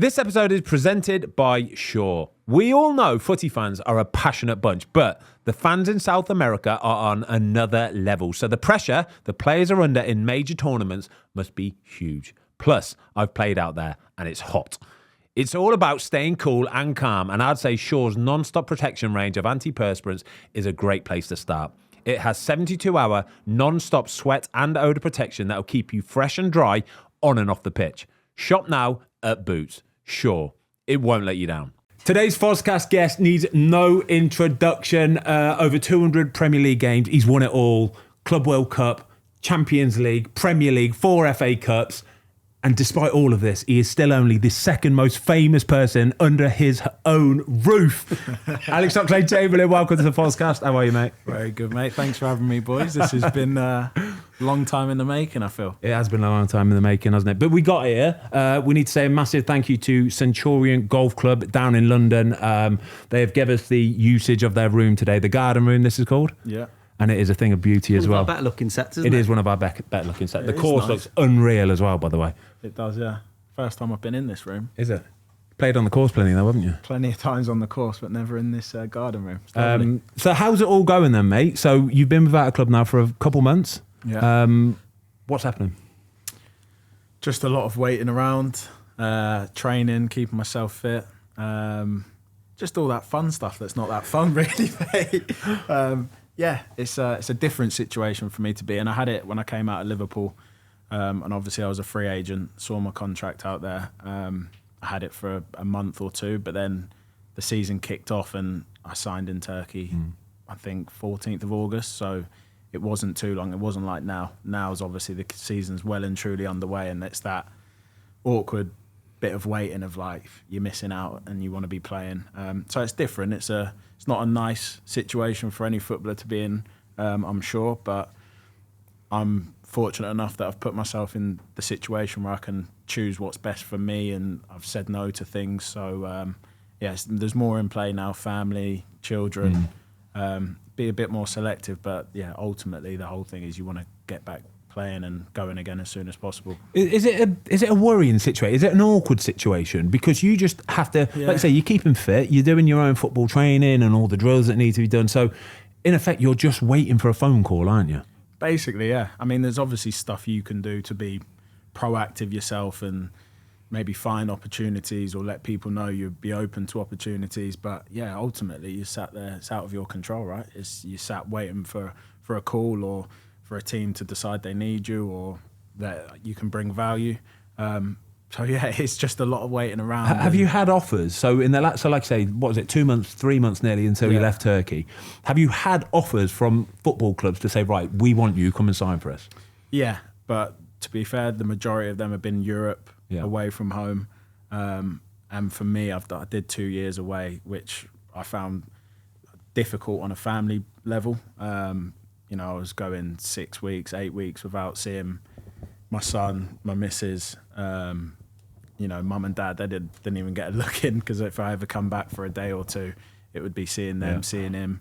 This episode is presented by Shaw. We all know footy fans are a passionate bunch, but the fans in South America are on another level. So the pressure the players are under in major tournaments must be huge. Plus, I've played out there and it's hot. It's all about staying cool and calm, and I'd say Shaw's non-stop protection range of antiperspirants is a great place to start. It has 72-hour non-stop sweat and odour protection that will keep you fresh and dry on and off the pitch. Shop now at Boots. Shaw, it won't let you down. Today's Fozcast guest needs no introduction. Over 200 Premier League games. He's won it all. Club World Cup, Champions League, Premier League, 4 FA Cups. And despite all of this, he is still only the second most famous person under his own roof. Alex Oxlade-Chamberlain, welcome to the Fozcast. How are you, mate? Very good, mate. Thanks for having me, boys. This has been a long time in the making, I feel. It has been a long time in the making, hasn't it? But we got here. We need to say a massive thank you to Centurion Golf Club down in London. They have given us the usage of their room today, the garden room, this is called. Yeah. And it is a thing of beauty as well. One of our better looking sets, isn't it? It is one of our better looking sets. The It is course nice. looks unreal as well, by the way. It does, yeah. First time I've been in this room. Is it? Played on the course plenty though, haven't you? Plenty of times on the course, but never in this garden room. It's lovely. So how's it all going then, mate? So you've been without a club now for a couple months. Yeah. What's happening? Just a lot of waiting around, training, keeping myself fit. Just all that fun stuff that's not that fun, really, mate. Yeah, it's a different situation for me to be in. I had it when I came out of Liverpool, and obviously I was a free agent, saw my contract out there. I had it for a month or two, but then the season kicked off and I signed in Turkey, I think 14th of August, so it wasn't too long. It wasn't like now. Now is obviously the season's well and truly underway, and it's that awkward bit of waiting of like you're missing out and you want to be playing. So it's different. It's not a nice situation for any footballer to be in, I'm sure, but I'm fortunate enough that I've put myself in the situation where I can choose what's best for me, and I've said no to things. So yes, there's more in play now, family, children, be a bit more selective, but yeah, ultimately the whole thing is you want to get back playing and going again as soon as possible. Is it a worrying situation? Is it an awkward situation? Because you just have to, like I say, you're keeping fit, you're doing your own football training and all the drills that need to be done. So in effect, you're just waiting for a phone call, aren't you? Basically, yeah. I mean, there's obviously stuff you can do to be proactive yourself and maybe find opportunities or let people know you'd be open to opportunities. But yeah, ultimately, you're sat there, it's out of your control, right? You sat waiting for a call or for a team to decide they need you or that you can bring value. So yeah, it's just a lot of waiting around. Have you had offers? So like I say, what was it, 2 months, 3 months nearly until you left Turkey. Have you had offers from football clubs to say, right, we want you, come and sign for us? Yeah, but to be fair, the majority of them have been Europe, away from home. And for me, I did 2 years away, which I found difficult on a family level. I was going 6 weeks, 8 weeks without seeing my son, my missus, mum and dad. They didn't even get a look in, because if I ever come back for a day or two, it would be seeing them, seeing him.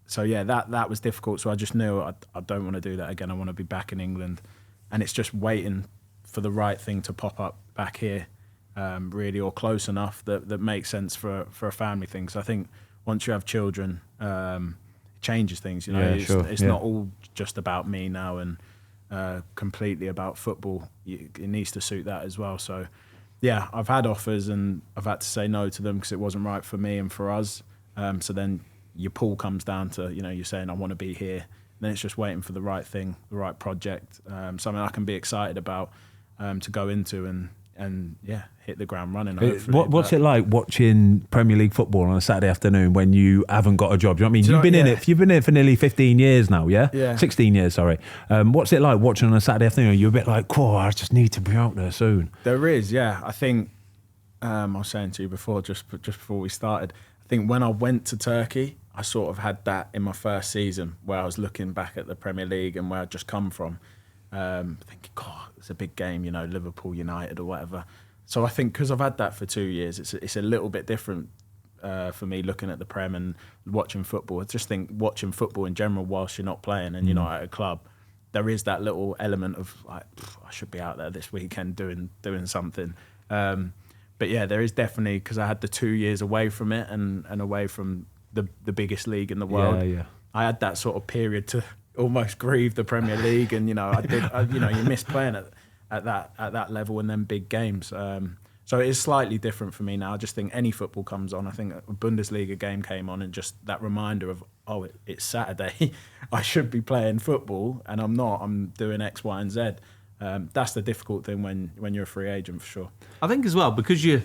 So yeah, that was difficult. So I just knew I don't want to do that again. I want to be back in England, and it's just waiting for the right thing to pop up back here, really, or close enough that makes sense for a family thing. Because I think once you have children, it changes things. It's not all just about me now and completely about football. It needs to suit that as well. So yeah, I've had offers and I've had to say no to them because it wasn't right for me and for us. So then your pull comes down to, you're saying I want to be here. Then it's just waiting for the right thing, the right project, something I can be excited about to go into and hit the ground running. Hopefully. What's it like watching Premier League football on a Saturday afternoon when you haven't got a job? Do you know what I mean? You've been in it. You've been in it for nearly 15 years now, yeah? Yeah. 16 years, sorry. What's it like watching on a Saturday afternoon? You're a bit like, I just need to be out there soon. There is, yeah. I think I was saying to you before, just before we started, I think when I went to Turkey, I sort of had that in my first season where I was looking back at the Premier League and where I'd just come from, thinking, God, it's a big game, Liverpool, United or whatever. So I think because I've had that for 2 years, it's a little bit different for me looking at the Prem and watching football. I just think watching football in general whilst you're not playing and you're not at a club, there is that little element of like, I should be out there this weekend doing something. But yeah, there is definitely, because I had the 2 years away from it and away from the biggest league in the world. Yeah. I had that sort of period to almost grieve the Premier League, and you miss playing at that level and then big games. So it is slightly different for me now. I just think any football comes on. I think a Bundesliga game came on, and just that reminder of, it's Saturday, I should be playing football, and I'm not. I'm doing X, Y, and Z. That's the difficult thing when you're a free agent, for sure. I think as well, because you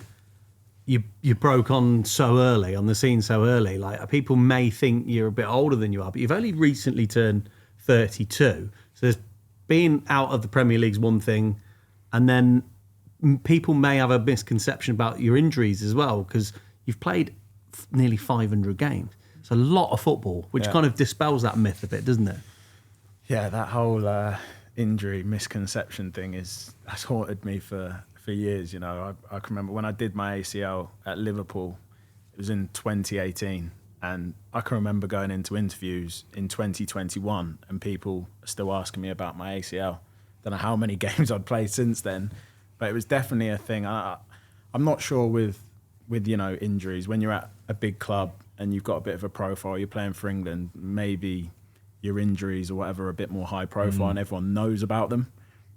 broke on so early, on the scene so early, like, people may think you're a bit older than you are, but you've only recently turned 32. So there's being out of the Premier League's one thing, and then people may have a misconception about your injuries as well, because you've played nearly 500 games. It's a lot of football, which kind of dispels that myth a bit, doesn't it? Yeah, that whole injury misconception thing that's haunted me for years. I can remember when I did my ACL at Liverpool. It was in 2018, and I can remember going into interviews in 2021, and people are still asking me about my ACL. Don't know how many games I'd played since then, but it was definitely a thing. I'm not sure with injuries, when you're at a big club and you've got a bit of a profile, you're playing for England, maybe your injuries or whatever are a bit more high profile and everyone knows about them.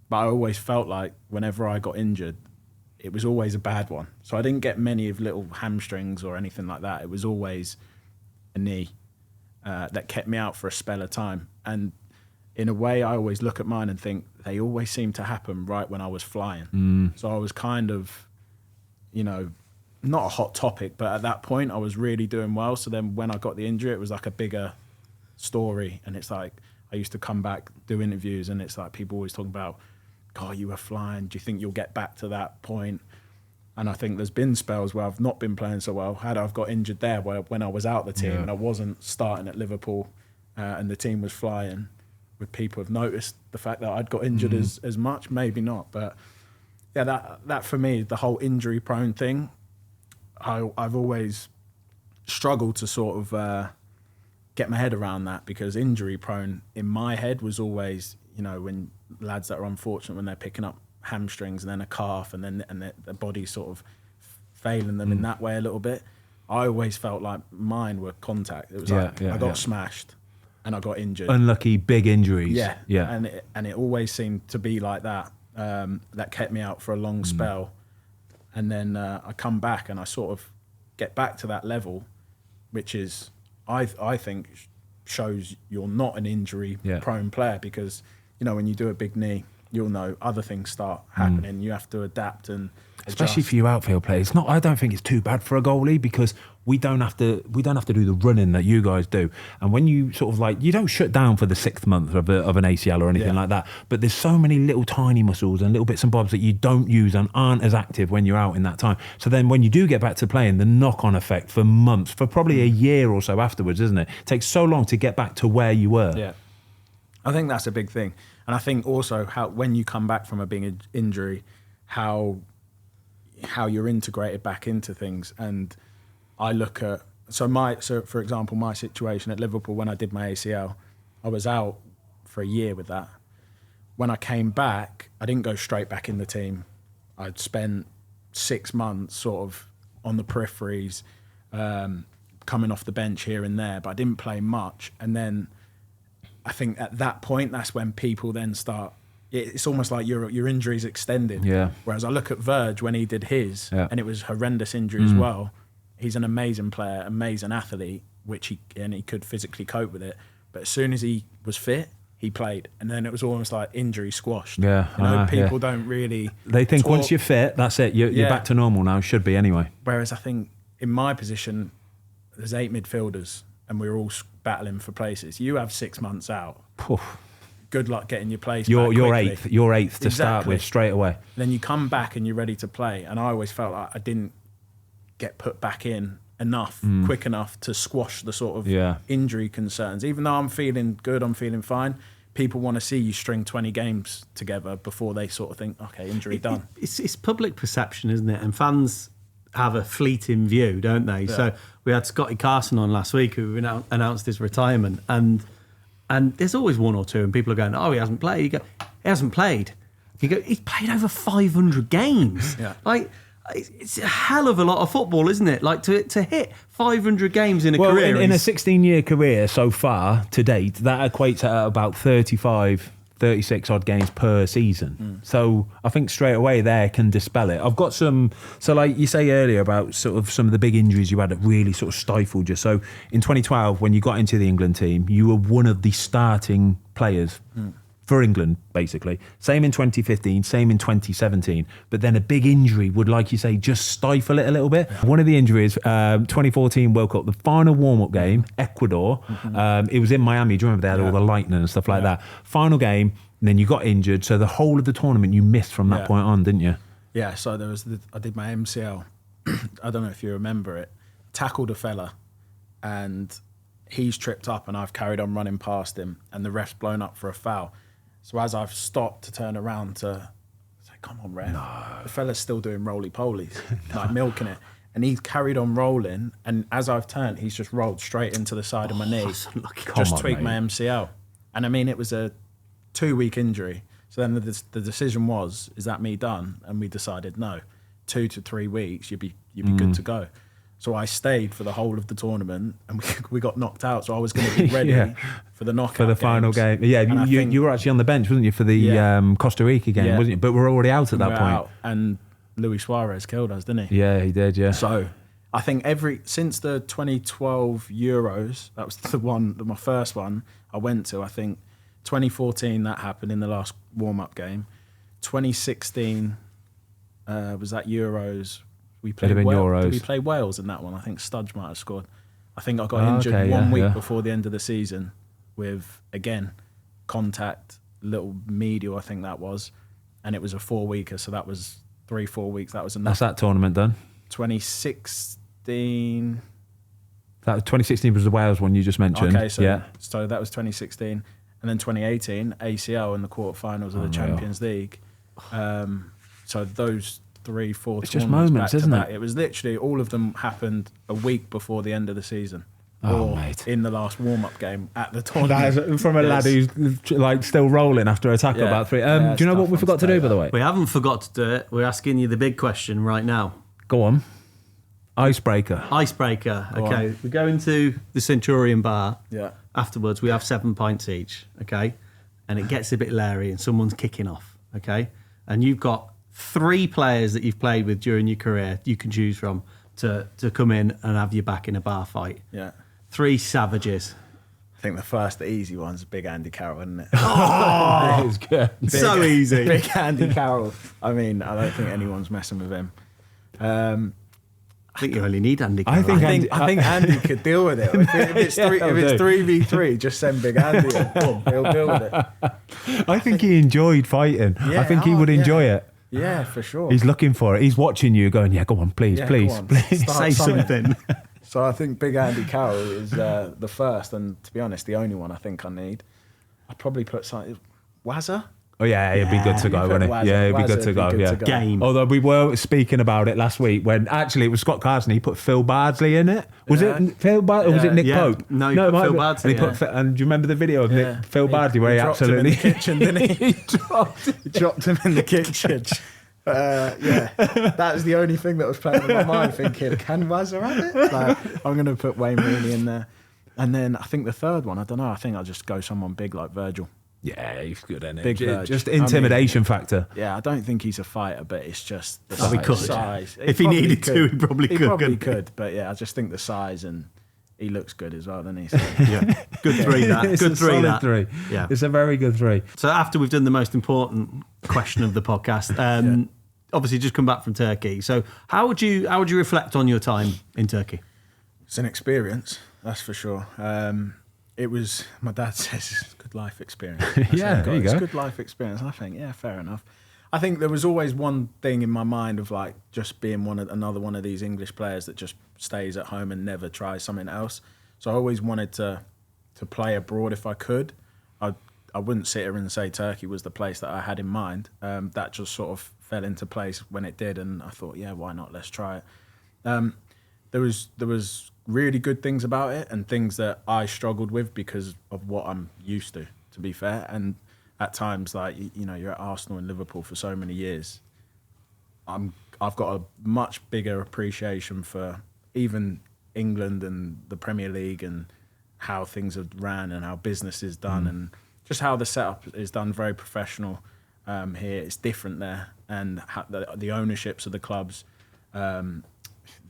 But I always felt like whenever I got injured, it was always a bad one. So I didn't get many of little hamstrings or anything like that. It was always a knee that kept me out for a spell of time. And in a way, I always look at mine and think they always seem to happen right when I was flying. So I was kind of, not a hot topic, but at that point I was really doing well. So then when I got the injury, it was like a bigger story. And it's like, I used to come back, do interviews, and it's like people always talking about, God, you were flying. Do you think you'll get back to that point? And I think there's been spells where I've not been playing so well. Had I've got injured there when I was out the team and I wasn't starting at Liverpool and the team was flying, would people have noticed the fact that I'd got injured as much? Maybe not. But yeah, that for me, the whole injury prone thing, I've always struggled to sort of get my head around that, because injury prone in my head was always, when lads that are unfortunate when they're picking up hamstrings and then a calf and their body's sort of failing them in that way a little bit. I always felt like mine were contact. It was I got smashed and I got injured. Unlucky big injuries. Yeah. And it always seemed to be like that. That kept me out for a long spell. And then I come back and I sort of get back to that level, which is, I think, shows you're not an injury-prone player, because, when you do a big knee, you'll know other things start happening. You have to adapt and adjust. Especially for you outfield players. I don't think it's too bad for a goalie, because we don't have to do the running that you guys do. And when you sort of you don't shut down for the 6th month of an ACL or anything like that. But there's so many little tiny muscles and little bits and bobs that you don't use and aren't as active when you're out in that time. So then when you do get back to playing, the knock-on effect for months, for probably a year or so afterwards, isn't it? It takes so long to get back to where you were. Yeah. I think that's a big thing. And I think also how, when you come back from a big injury, how you're integrated back into things. And I look at, so for example, my situation at Liverpool, when I did my ACL, I was out for a year with that. When I came back, I didn't go straight back in the team. I'd spent 6 months sort of on the peripheries, coming off the bench here and there, but I didn't play much. And then I think at that point, that's when people then start, it's almost like your injury's extended. Yeah. Whereas I look at Verge when he did his, and it was horrendous injury as well. He's an amazing player, amazing athlete, he could physically cope with it. But as soon as he was fit, he played. And then it was almost like injury squashed. Yeah. People don't really... They think once you're fit, that's it. You're back to normal now. Should be anyway. Whereas I think in my position, there's 8 midfielders and we're all battling for places. You have 6 months out. Poof. Good luck getting your place you're back quickly. You're eighth to start with straight away. Then you come back and you're ready to play. And I always felt like I didn't get put back in enough, quick enough to squash the sort of injury concerns. Even though I'm feeling good, I'm feeling fine, people want to see you string 20 games together before they sort of think, okay, injury done. It's public perception, isn't it? And fans have a fleeting view, don't they? Yeah. So we had Scotty Carson on last week, who announced his retirement, and there's always one or two, and people are going, oh, he hasn't played. You go, he hasn't played. You go, he's played over 500 games. Yeah. Like, it's a hell of a lot of football, isn't it? Like, to hit 500 games in a career. In a 16-year career so far to date, that equates at about 35, 36 odd games per season. So I think straight away there can dispel it. I've got some, so like you say earlier about sort of some of the big injuries you had that really sort of stifled you. So in 2012, when you got into the England team, you were one of the starting players for England, basically. Same in 2015, same in 2017. But then a big injury would, like you say, just stifle it a little bit. One of the injuries, 2014 World Cup, the final warm-up game, Ecuador. It was in Miami. Do you remember they had all the lightning and stuff like that? Final game, and then you got injured. So the whole of the tournament you missed from that point on, didn't you? Yeah, so there was I did my MCL. I don't know if you remember it. Tackled a fella, and he's tripped up, and I've carried on running past him, and the ref's blown up for a foul. So as I've stopped to turn around to say, come on, ref. The fella's still doing roly-polies, like milking it. And he's carried on rolling. And as I've turned, he's just rolled straight into the side of my knee. Just tweaked my MCL. And I mean, it was a 2-week injury. So then the decision was, is that me done? And we decided, no, 2 to 3 weeks, you'd be good to go. So I stayed for the whole of the tournament, and we got knocked out. So I was going to be ready for the knockout for the final game. Yeah, you were actually on the bench, wasn't you, for the Costa Rica game, wasn't you? But we're already out at that point. Out, and Luis Suarez killed us, didn't he? Yeah, he did. Yeah. So I think since the 2012 Euros, that was my first one I went to. I think 2014 that happened in the last warm-up game. 2016 was that Euros. We played Euros. Did we play Wales in that one? I think Studge might have scored. I think I got injured 1 week before the end of the season with, again, contact, little medial, I think that was. And it was a 4-weeker, so that was 3-4 weeks. That was enough. That's that tournament done? 2016. That 2016 was the Wales one you just mentioned. Okay, so that was 2016. And then 2018, ACL in the quarterfinals of the Champions League. So those 3-4 it's just moments, isn't it? It was literally all of them happened a week before the end of the season. Mate. In the last warm-up game at the tournament. That is from a lad who's like still rolling after a tackle about 3. Do you know what we forgot to do, by the way? We haven't forgot to do it. We're asking you the big question right now. Go on. Icebreaker. Okay, we go into the Centurion bar. Yeah. Afterwards, we have 7 pints each. Okay, and it gets a bit leery, and someone's kicking off. Okay, and you've got 3 players that you've played with during your career you can choose from to come in and have you back in a bar fight. Yeah. 3 savages. I think the easy one's Big Andy Carroll, isn't it? Oh, it's good. So easy. Big Andy Carroll. I mean, I don't think anyone's messing with him. I think you only need Andy Carroll. I think Andy could deal with it. If it's 3v3, just send Big Andy in. Boom, he'll deal with it. I think he enjoyed fighting. Yeah, I think he would enjoy it. Yeah, for sure. He's looking for it. He's watching you going, go on, please. Say something. So I think Big Andy Carroll is the first, and to be honest, the only one I think I need. I'd probably put something... Wazza? Oh, yeah, he'd be good to go, wouldn't he? Yeah, he'd be good to go. Game. Although we were speaking about it last week when actually it was Scott Carson. He put Phil Bardsley in it. Was it Phil Bardsley or was it Nick Pope? No, he put Phil Bardsley. And do you remember the video of Phil Bardsley where he absolutely... Him in the kitchen, didn't he? He dropped him in the kitchen. That was the only thing that was playing in my mind, thinking, can Wazza have it? Like, I'm going to put Wayne Rooney in there. And then I think the third one, I don't know, I think I'll just go someone big like Virgil. Yeah, he's good, isn't he? Big just intimidation factor. Yeah, I don't think he's a fighter, but it's just the size. If he needed to, he probably could. He probably could, but yeah, I just think the size, and he looks good as well, doesn't he? So, good 3 that. It's good a 3 solid that. 3. Yeah. It's a very good 3. So after we've done the most important question of the podcast, obviously just come back from Turkey. So how would you reflect on your time in Turkey? It's an experience, that's for sure. It was, my dad says, it's a good life experience. There you go. It's a good life experience. I think, yeah, fair enough. I think there was always one thing in my mind of like just being another one of these English players that just stays at home and never tries something else. So I always wanted to play abroad if I could. I wouldn't sit here and say Turkey was the place that I had in mind. That just sort of fell into place when it did, and I thought, yeah, why not? Let's try it. There was really good things about it and things that I struggled with because of what I'm used to be fair. And at times, like, you're at Arsenal and Liverpool for so many years. I've got a much bigger appreciation for even England and the Premier League and how things are ran and how business is done and just how the setup is done. Very professional here. It's different there, and the ownerships of the clubs, the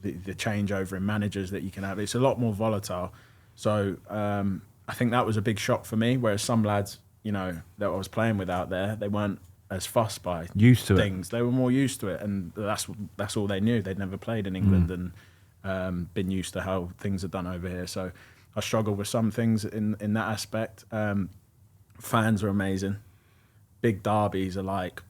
changeover in managers that you can have. It's a lot more volatile. So I think that was a big shock for me. Whereas some lads, that I was playing with out there, they weren't as fussed by things. They were more used to it, and that's all they knew. They'd never played in England and been used to how things are done over here. So I struggle with some things in that aspect. Fans are amazing. Big derbies are like,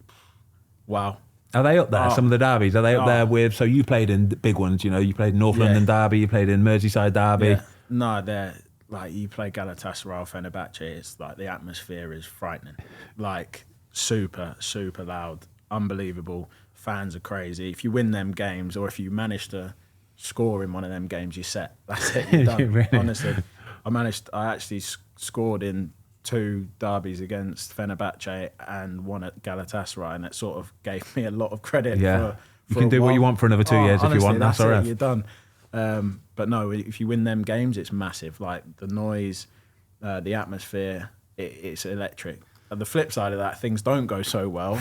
wow. Are they up there? Some of the derbies, are they up there with? So you played in the big ones. You played in North London derby. You played in Merseyside derby. Yeah. No, they're like, you play Galatasaray, Fenerbahce. It's like the atmosphere is frightening. Like, super, super loud, unbelievable. Fans are crazy. If you win them games, or if you manage to score in one of them games, you're set. That's it. You're done. Really? Honestly, I actually scored in 2 derbies against Fenerbahce and one at Galatasaray, and it sort of gave me a lot of credit. Yeah, you can do what you want for another 2 years if you want. That's all right. You're done. But no, if you win them games, it's massive. Like the noise, the atmosphere, it's electric. And the flip side of that, things don't go so well.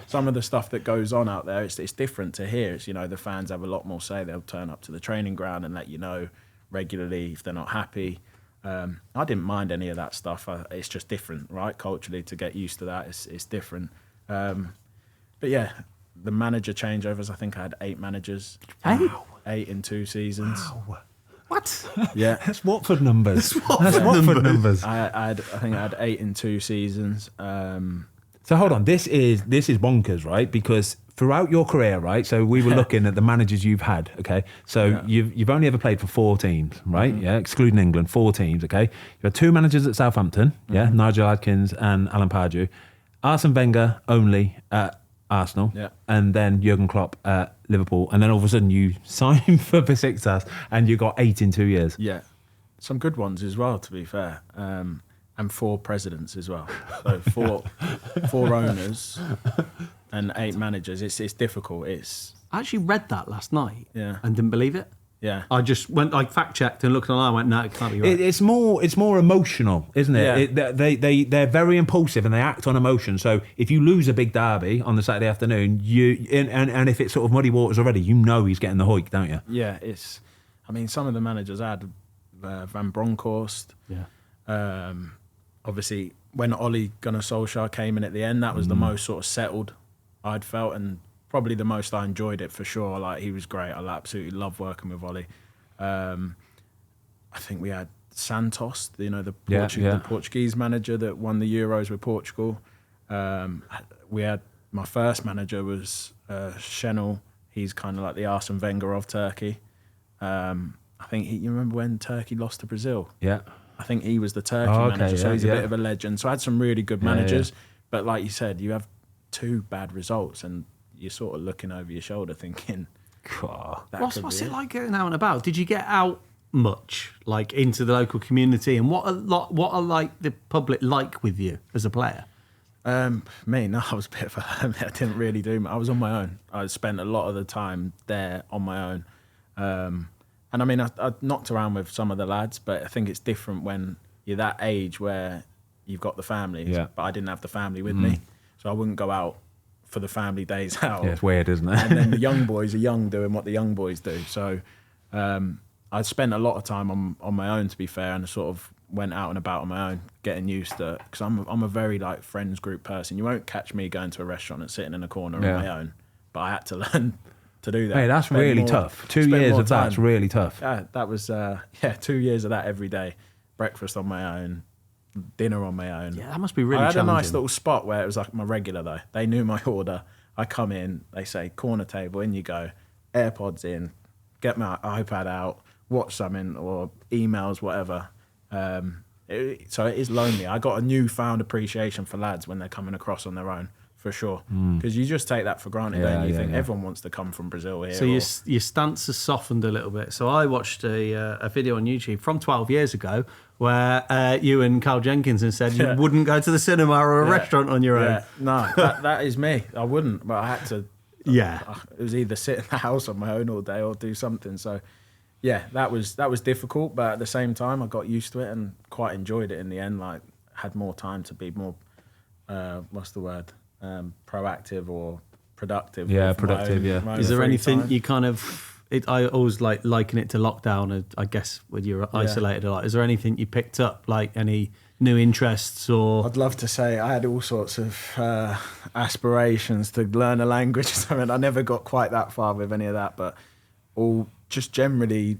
Some of the stuff that goes on out there, it's different to here. It's, the fans have a lot more say. They'll turn up to the training ground and let you know regularly if they're not happy. I didn't mind any of that stuff. It's just different, right? Culturally, to get used to that, it's different. But yeah, the manager changeovers, I think I had 8 managers. Wow. 8 in 2 seasons. Wow. What? Yeah. That's Watford numbers. That's Watford numbers. I think I had 8 in 2 seasons. So hold on, this is bonkers, right? Because throughout your career, right? So we were looking at the managers you've had, okay? So you've only ever played for 4 teams, right? Yeah, excluding England, 4 teams, okay? You had 2 managers at Southampton, Nigel Adkins and Alan Pardew. Arsène Wenger only at Arsenal, and then Jurgen Klopp at Liverpool, and then all of a sudden you signed for Besiktas and you got 8 in 2 years. Yeah, some good ones as well, to be fair, and 4 presidents as well. So 4 owners and 8 managers. It's difficult. I actually read that last night, and didn't believe it. Yeah, I just went, I fact checked and looked online. I went, no, it can't be right. It's more emotional, isn't it? Yeah. They're very impulsive and they act on emotion. So if you lose a big derby on the Saturday afternoon, and if it's sort of muddy waters already, he's getting the hoik, don't you? Yeah, some of the managers had Van Bronckhorst. Yeah. Obviously, when Ole Gunnar Solskjaer came in at the end, that was the most sort of settled I'd felt, and probably the most I enjoyed it for sure. Like, he was great. I absolutely love working with Ole. I think we had Santos, the Portuguese manager that won the Euros with Portugal. We had, my first manager was Şenol. He's kind of like the Arsène Wenger of Turkey. I think you remember when Turkey lost to Brazil? Yeah. I think he was the Turkey manager, so he's a bit of a legend. So I had some really good managers, but like you said, you have 2 bad results and you're sort of looking over your shoulder thinking, what's it like going out and about? Did you get out much, like into the local community, and what are like the public like with you as a player? Me, no, I was a bit of a hermit. I didn't really do. I was on my own. I spent a lot of the time there on my own, and I mean, I knocked around with some of the lads, but I think it's different when you're that age where you've got the family. Yeah. But I didn't have the family with me, so I wouldn't go out for the family days out. Yeah, it's weird, isn't it? And then the young boys are young doing what the young boys do. So I spent a lot of time on my own, to be fair, and I sort of went out and about on my own, getting used to it. Because I'm a very like friends group person. You won't catch me going to a restaurant and sitting in a corner on my own. But I had to learn to do that. Hey, that's really tough. 2 years of that's really tough. Yeah, that was 2 years of that every day. Breakfast on my own, dinner on my own. Yeah, that must be really challenging. I had a nice little spot where it was like my regular though. They knew my order. I come in, they say corner table, in you go, AirPods in, get my iPad out, watch something or emails, whatever. So it is lonely. I got a newfound appreciation for lads when they're coming across on their own for sure. Because you just take that for granted, don't you? You think everyone wants to come from Brazil here. So your stance has softened a little bit. So I watched a video on YouTube from 12 years ago where you and Carl Jenkinson said you wouldn't go to the cinema or a restaurant on your own. No, that is me. I wouldn't, but I had to. It was either sit in the house on my own all day or do something. So, yeah, that was difficult, but at the same time, I got used to it and quite enjoyed it in the end. Like, had more time to be more, what's the word, proactive or productive. Yeah, productive. Is there anything you kind of? I always liken it to lockdown. I guess when you're isolated a lot. Is there anything you picked up, like any new interests or? I'd love to say I had all sorts of aspirations to learn a language or something. I never got quite that far with any of that, but all just generally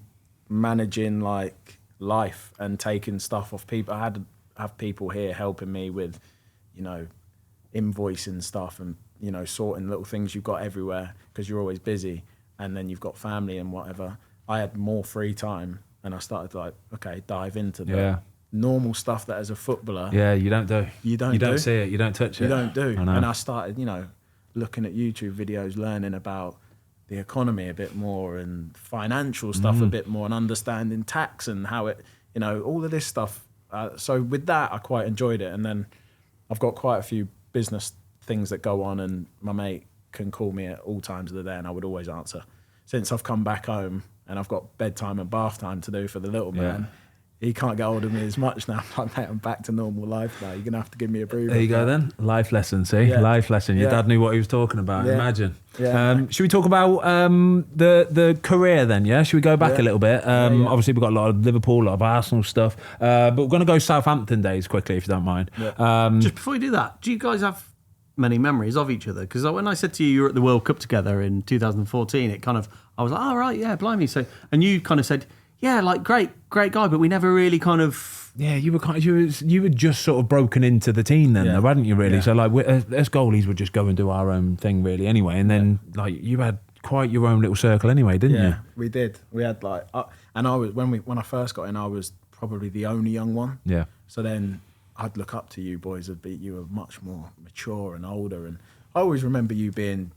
managing like life and taking stuff off people. I had to have people here helping me with, invoicing stuff and, sorting little things you've got everywhere because you're always busy and then you've got family and whatever. I had more free time and I started to dive into the normal stuff that as a footballer you don't see it, you don't touch it, you don't do. And I started looking at YouTube videos, learning about the economy a bit more and financial stuff a bit more and understanding tax and how it all of this stuff, so with that I quite enjoyed it. And then I've got quite a few business things that go on and my mate can call me at all times of the day and I would always answer. Since I've come back home and I've got bedtime and bath time to do for the little man, he can't get hold of me as much now. I'm like, mate, I'm back to normal life now. You're going to have to give me a breather. There you go then. Life lesson, see? Yeah. Life lesson. Your dad knew what he was talking about. Yeah. Imagine. Yeah. Should we talk about the career then, yeah? Should we go back a little bit? Obviously, we've got a lot of Liverpool, a lot of Arsenal stuff. But we're going to go Southampton days quickly, if you don't mind. Yeah. Just before we do that, do you guys have many memories of each other? Because when I said to you were at the World Cup together in 2014, it kind of, I was like, oh, right, yeah, blimey. So, and you kind of said, yeah, like great guy, but we never really kind of. Yeah, you were just sort of broken into the team then, though, hadn't you? Really, so like as goalies, would just go and do our own thing, really. Anyway, and then like you had quite your own little circle, anyway, didn't you? Yeah, we did. We had and I was when I first got in, I was probably the only young one. Yeah. So then I'd look up to you boys. You were much more mature and older, and I always remember you being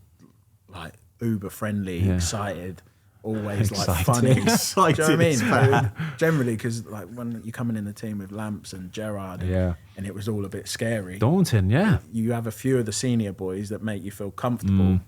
like uber friendly, excited. Always like funny. Excited. Do you know what I mean? Generally, because like when you're coming in the team with Lamps and Gerrard, and it was all a bit scary. Daunting, yeah. You have a few of the senior boys that make you feel comfortable.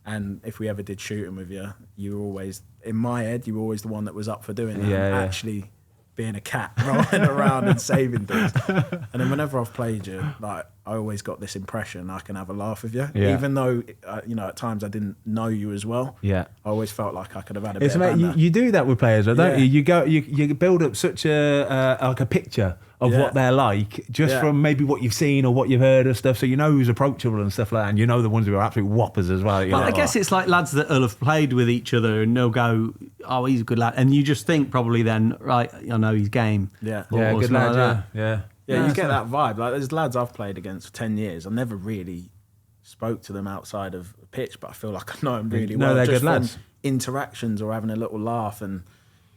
And if we ever did shooting with you, you were always, in my head, you were always the one that was up for doing that. Actually being a cat, rolling around and saving things. And then whenever I've played you, like I always got this impression I can have a laugh with you, even though at times I didn't know you as well. Yeah, I always felt like I could have had a bit of banter. You do that with players, don't you? You build up such a picture of what they're like just from maybe what you've seen or what you've heard of stuff, so you know who's approachable and stuff like that, and you know the ones who are absolute whoppers as well. I guess it's like lads that will have played with each other and they'll go, oh, he's a good lad, and you just think probably then, right, I know he's game. Yeah, good lad. Yeah, you get that vibe. Like there's lads I've played against for 10 years. I never really spoke to them outside of a pitch, but I feel like I know them really well. They're just good lads. Interactions or having a little laugh, and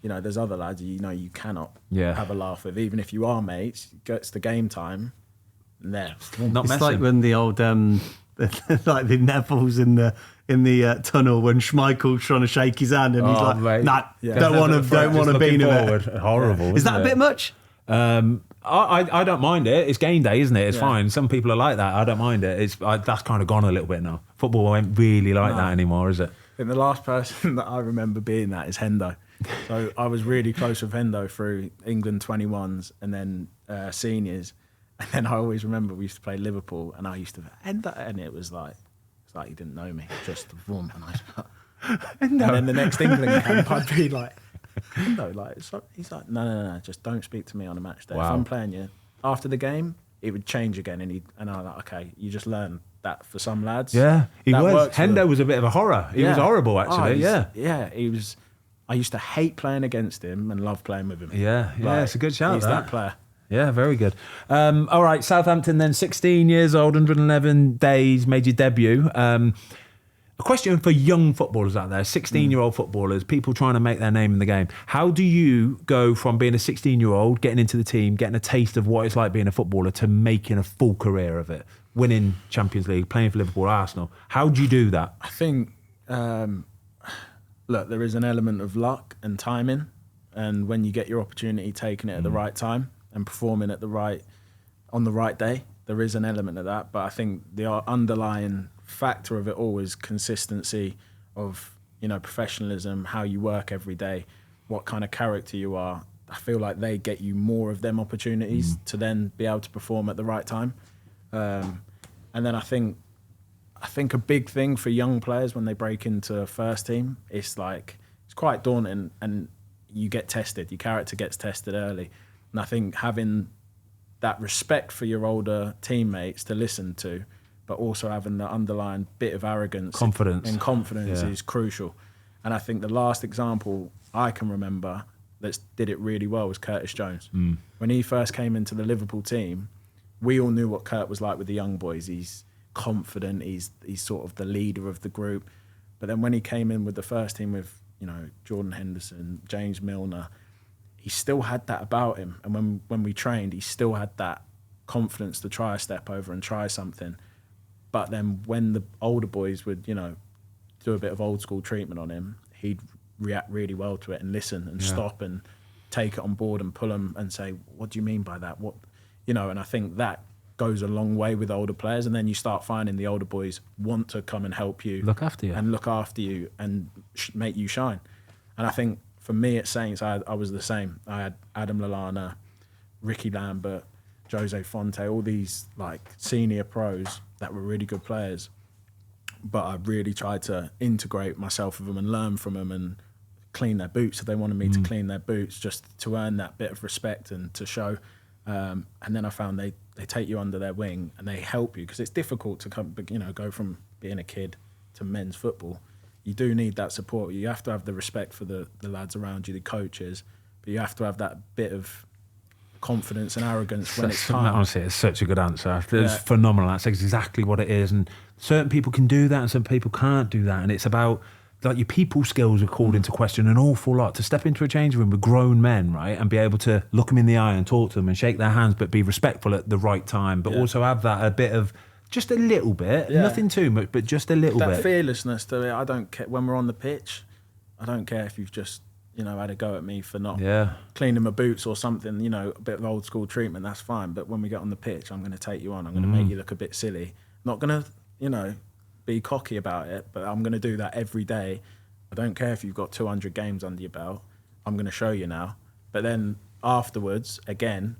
there's other lads you cannot have a laugh with, even if you are mates. Gets the game time, not it's messing. Like when the old like the Neville's in the tunnel when Schmeichel's trying to shake his hand and he's like, nah, don't want to be in it. Horrible. Is that a bit much? I don't mind it. It's game day, isn't it? It's fine. Some people are like that. I don't mind it. That's kind of gone a little bit now. Football ain't really like that anymore, is it? I think the last person that I remember being that is Hendo. So I was really close with Hendo through England 21s and then seniors. And then I always remember we used to play Liverpool and I used to Hendo, and it was like he didn't know me, just boom, and and then the next England camp I'd be like, Hendo, he's like, no, just don't speak to me on a match day. If I'm playing you after the game, it would change again, and I'm like, okay, you just learn that for some lads. Yeah, he was. Hendo was a bit of a horror. He was horrible, actually. He was. I used to hate playing against him and love playing with him. Yeah, it's a good shout. He's that player. Yeah, very good. All right, Southampton then, 16 years old, 111 days, made your debut. A question for young footballers out there, 16-year-old footballers, people trying to make their name in the game. How do you go from being a 16-year-old, getting into the team, getting a taste of what it's like being a footballer, to making a full career of it? winning Champions League, playing for Liverpool, Arsenal. How do you do that? I think, look, there is an element of luck and timing, and when you get your opportunity, taking it at the right time and performing on the right day, there is an element of that. But I think the underlying factor of it all is consistency of, professionalism, how you work every day, what kind of character you are. I feel like they get you more of them opportunities to then be able to perform at the right time. And then I think a big thing for young players when they break into first team, it's quite daunting, and you get tested. Your character gets tested early. And I think having that respect for your older teammates to listen to, but also having the underlying bit of arrogance confidence is crucial. And I think the last example I can remember that did it really well was Curtis Jones. When he first came into the Liverpool team, we all knew what Kurt was like with the young boys. He's confident, he's sort of the leader of the group. But then when he came in with the first team with, Jordan Henderson, James Milner, he still had that about him. And when we trained, he still had that confidence to try a step over and try something. But then when the older boys would, do a bit of old school treatment on him, he'd react really well to it and listen and stop and take it on board and pull him and say, what do you mean by that? What, and I think that goes a long way with older players. And then you start finding the older boys want to come and help you. Look after you and make you shine. And I think for me at Saints, I was the same. I had Adam Lallana, Ricky Lambert, Jose Fonte, all these senior pros that were really good players. But I really tried to integrate myself with them and learn from them and clean their boots if they wanted me to clean their boots, just to earn that bit of respect and to show. And then I found they take you under their wing and they help you, because it's difficult to go from being a kid to men's football. You do need that support. You have to have the respect for the lads around you, the coaches, but you have to have that bit of confidence and arrogance when it's time. Honestly, it's such a good answer. It's phenomenal. That's exactly what it is. And certain people can do that and some people can't do that. And it's about your people skills are called into question an awful lot. To step into a changing room with grown men, right, and be able to look them in the eye and talk to them and shake their hands, but be respectful at the right time, but also have that a bit of just a little bit, nothing too much, but just a little bit. That fearlessness to it. I don't care when we're on the pitch. I don't care if you've just had a go at me for not cleaning my boots or something, a bit of old school treatment, that's fine. But when we get on the pitch, I'm going to take you on. I'm going to make you look a bit silly. Not going to, be cocky about it, but I'm going to do that every day. I don't care if you've got 200 games under your belt. I'm going to show you now. But then afterwards, again,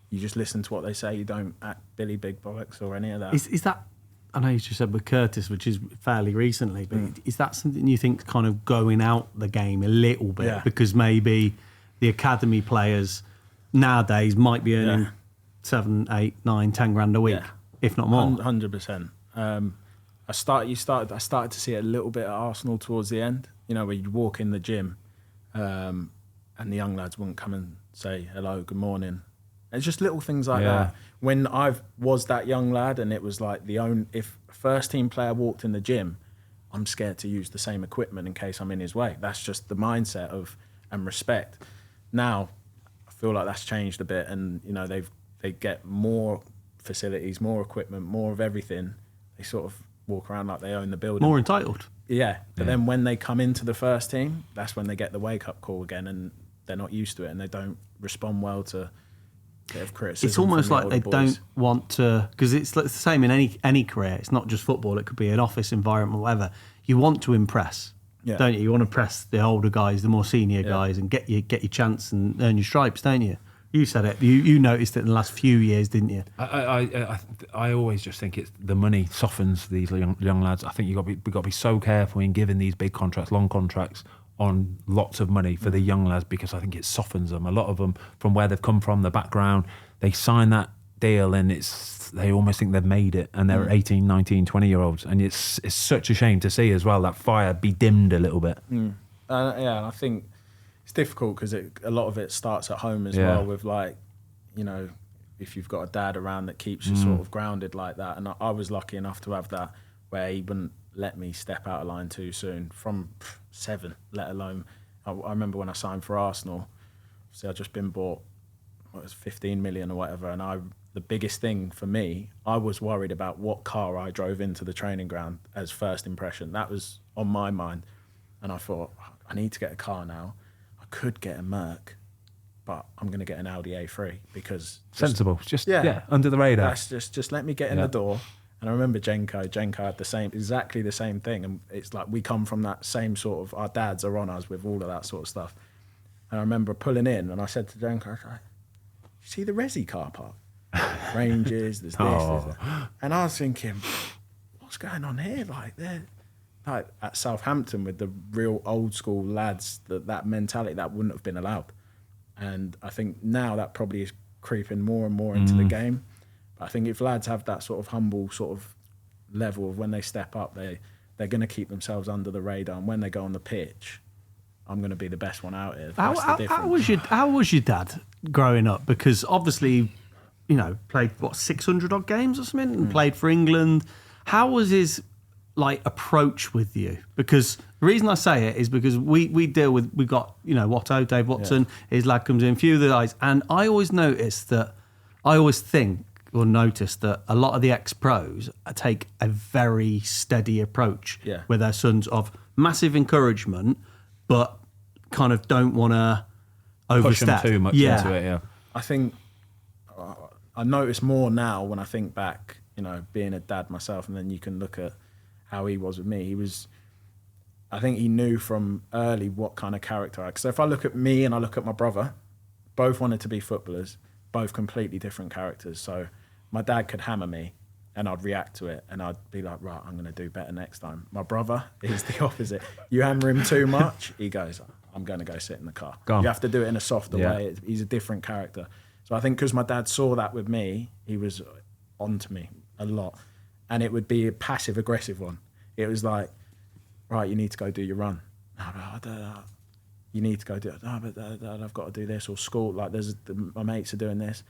you just listen to what they say. You don't act Billy Big Bollocks or any of that. Is that, I know you just said with Curtis, which is fairly recently, but is that something you think kind of going out the game a little bit? Yeah. Because maybe the academy players nowadays might be earning 7, 8, 9, 10 grand a week, if not more. 100%. I started to see it a little bit at Arsenal towards the end, where you'd walk in the gym and the young lads wouldn't come and say, hello, good morning. It's just little things like that. When I was that young lad and it was if a first team player walked in the gym, I'm scared to use the same equipment in case I'm in his way. That's just the mindset and respect. Now, I feel like that's changed a bit, and they get more facilities, more equipment, more of everything. They sort of walk around like they own the building. More entitled. Yeah. But then when they come into the first team, that's when they get the wake-up call again, and they're not used to it, and they don't respond well to a bit of criticism. It's almost like they boys. don't want to, because it's the same in any career. It's not just football. It could be an office environment, whatever. You want to impress, don't you? You want to impress the older guys, the more senior guys, and get your chance and earn your stripes, don't you? You said it. You noticed it in the last few years, didn't you? I always just think it's the money softens these young lads. I think we've got to be so careful in giving these big contracts, long contracts, on lots of money for the young lads, because I think it softens them. A lot of them, from where they've come from, the background, they sign that deal and they almost think they've made it, and they're 18, 19, 20-year-olds. And it's such a shame to see as well that fire be dimmed a little bit. And I think it's difficult because a lot of it starts at home as well, with if you've got a dad around that keeps you sort of grounded like that. And I was lucky enough to have that, where he wouldn't let me step out of line too soon from 7, let alone. I remember when I signed for Arsenal, obviously I'd just been bought what was 15 million or whatever, and the biggest thing for me, I was worried about what car I drove into the training ground as first impression. That was on my mind, and I thought, I need to get a car now. I could get a Merc, but I'm going to get an Audi A3 because sensible, just under the radar. That's just let me get in the door. And I remember Jenko had exactly the same thing, and it's like we come from that same sort of, our dads are on us with all of that sort of stuff. And I remember pulling in, and I said to Jenko, I was like, you see the Resi car park? Ranges, there's this, there's that. And I was thinking, what's going on here? Like they're like at Southampton with the real old school lads, that mentality that wouldn't have been allowed. And I think now that probably is creeping more and more into the game. But I think if lads have that sort of humble sort of level of when they step up, they're going to keep themselves under the radar. And when they go on the pitch, I'm going to be the best one out here. How was your dad growing up? Because obviously, you know, played 600 odd games or something, and played for England. How was his approach with you? Because the reason I say it is because we've got, you know, Dave Watson, his lad comes in, a few of the guys, and I always notice that a lot of the ex-pros take a very steady approach with their sons of massive encouragement, but kind of don't want to overstep. Push them too much into it, yeah. I think I notice more now when I think back, you know, being a dad myself, and then you can look at how he was with me. I think he knew from early what kind of character I had. So if I look at me and I look at my brother, both wanted to be footballers, both completely different characters. So my dad could hammer me and I'd react to it and I'd be like, right, I'm going to do better next time. My brother is the opposite. You hammer him too much, he goes, I'm going to go sit in the car. You have to do it in a softer way. He's a different character. So I think because my dad saw that with me, he was onto me a lot. And it would be a passive-aggressive one. It was like, right, you need to go do your run. You need to go do it. I've got to do this. Or school, like my mates are doing this.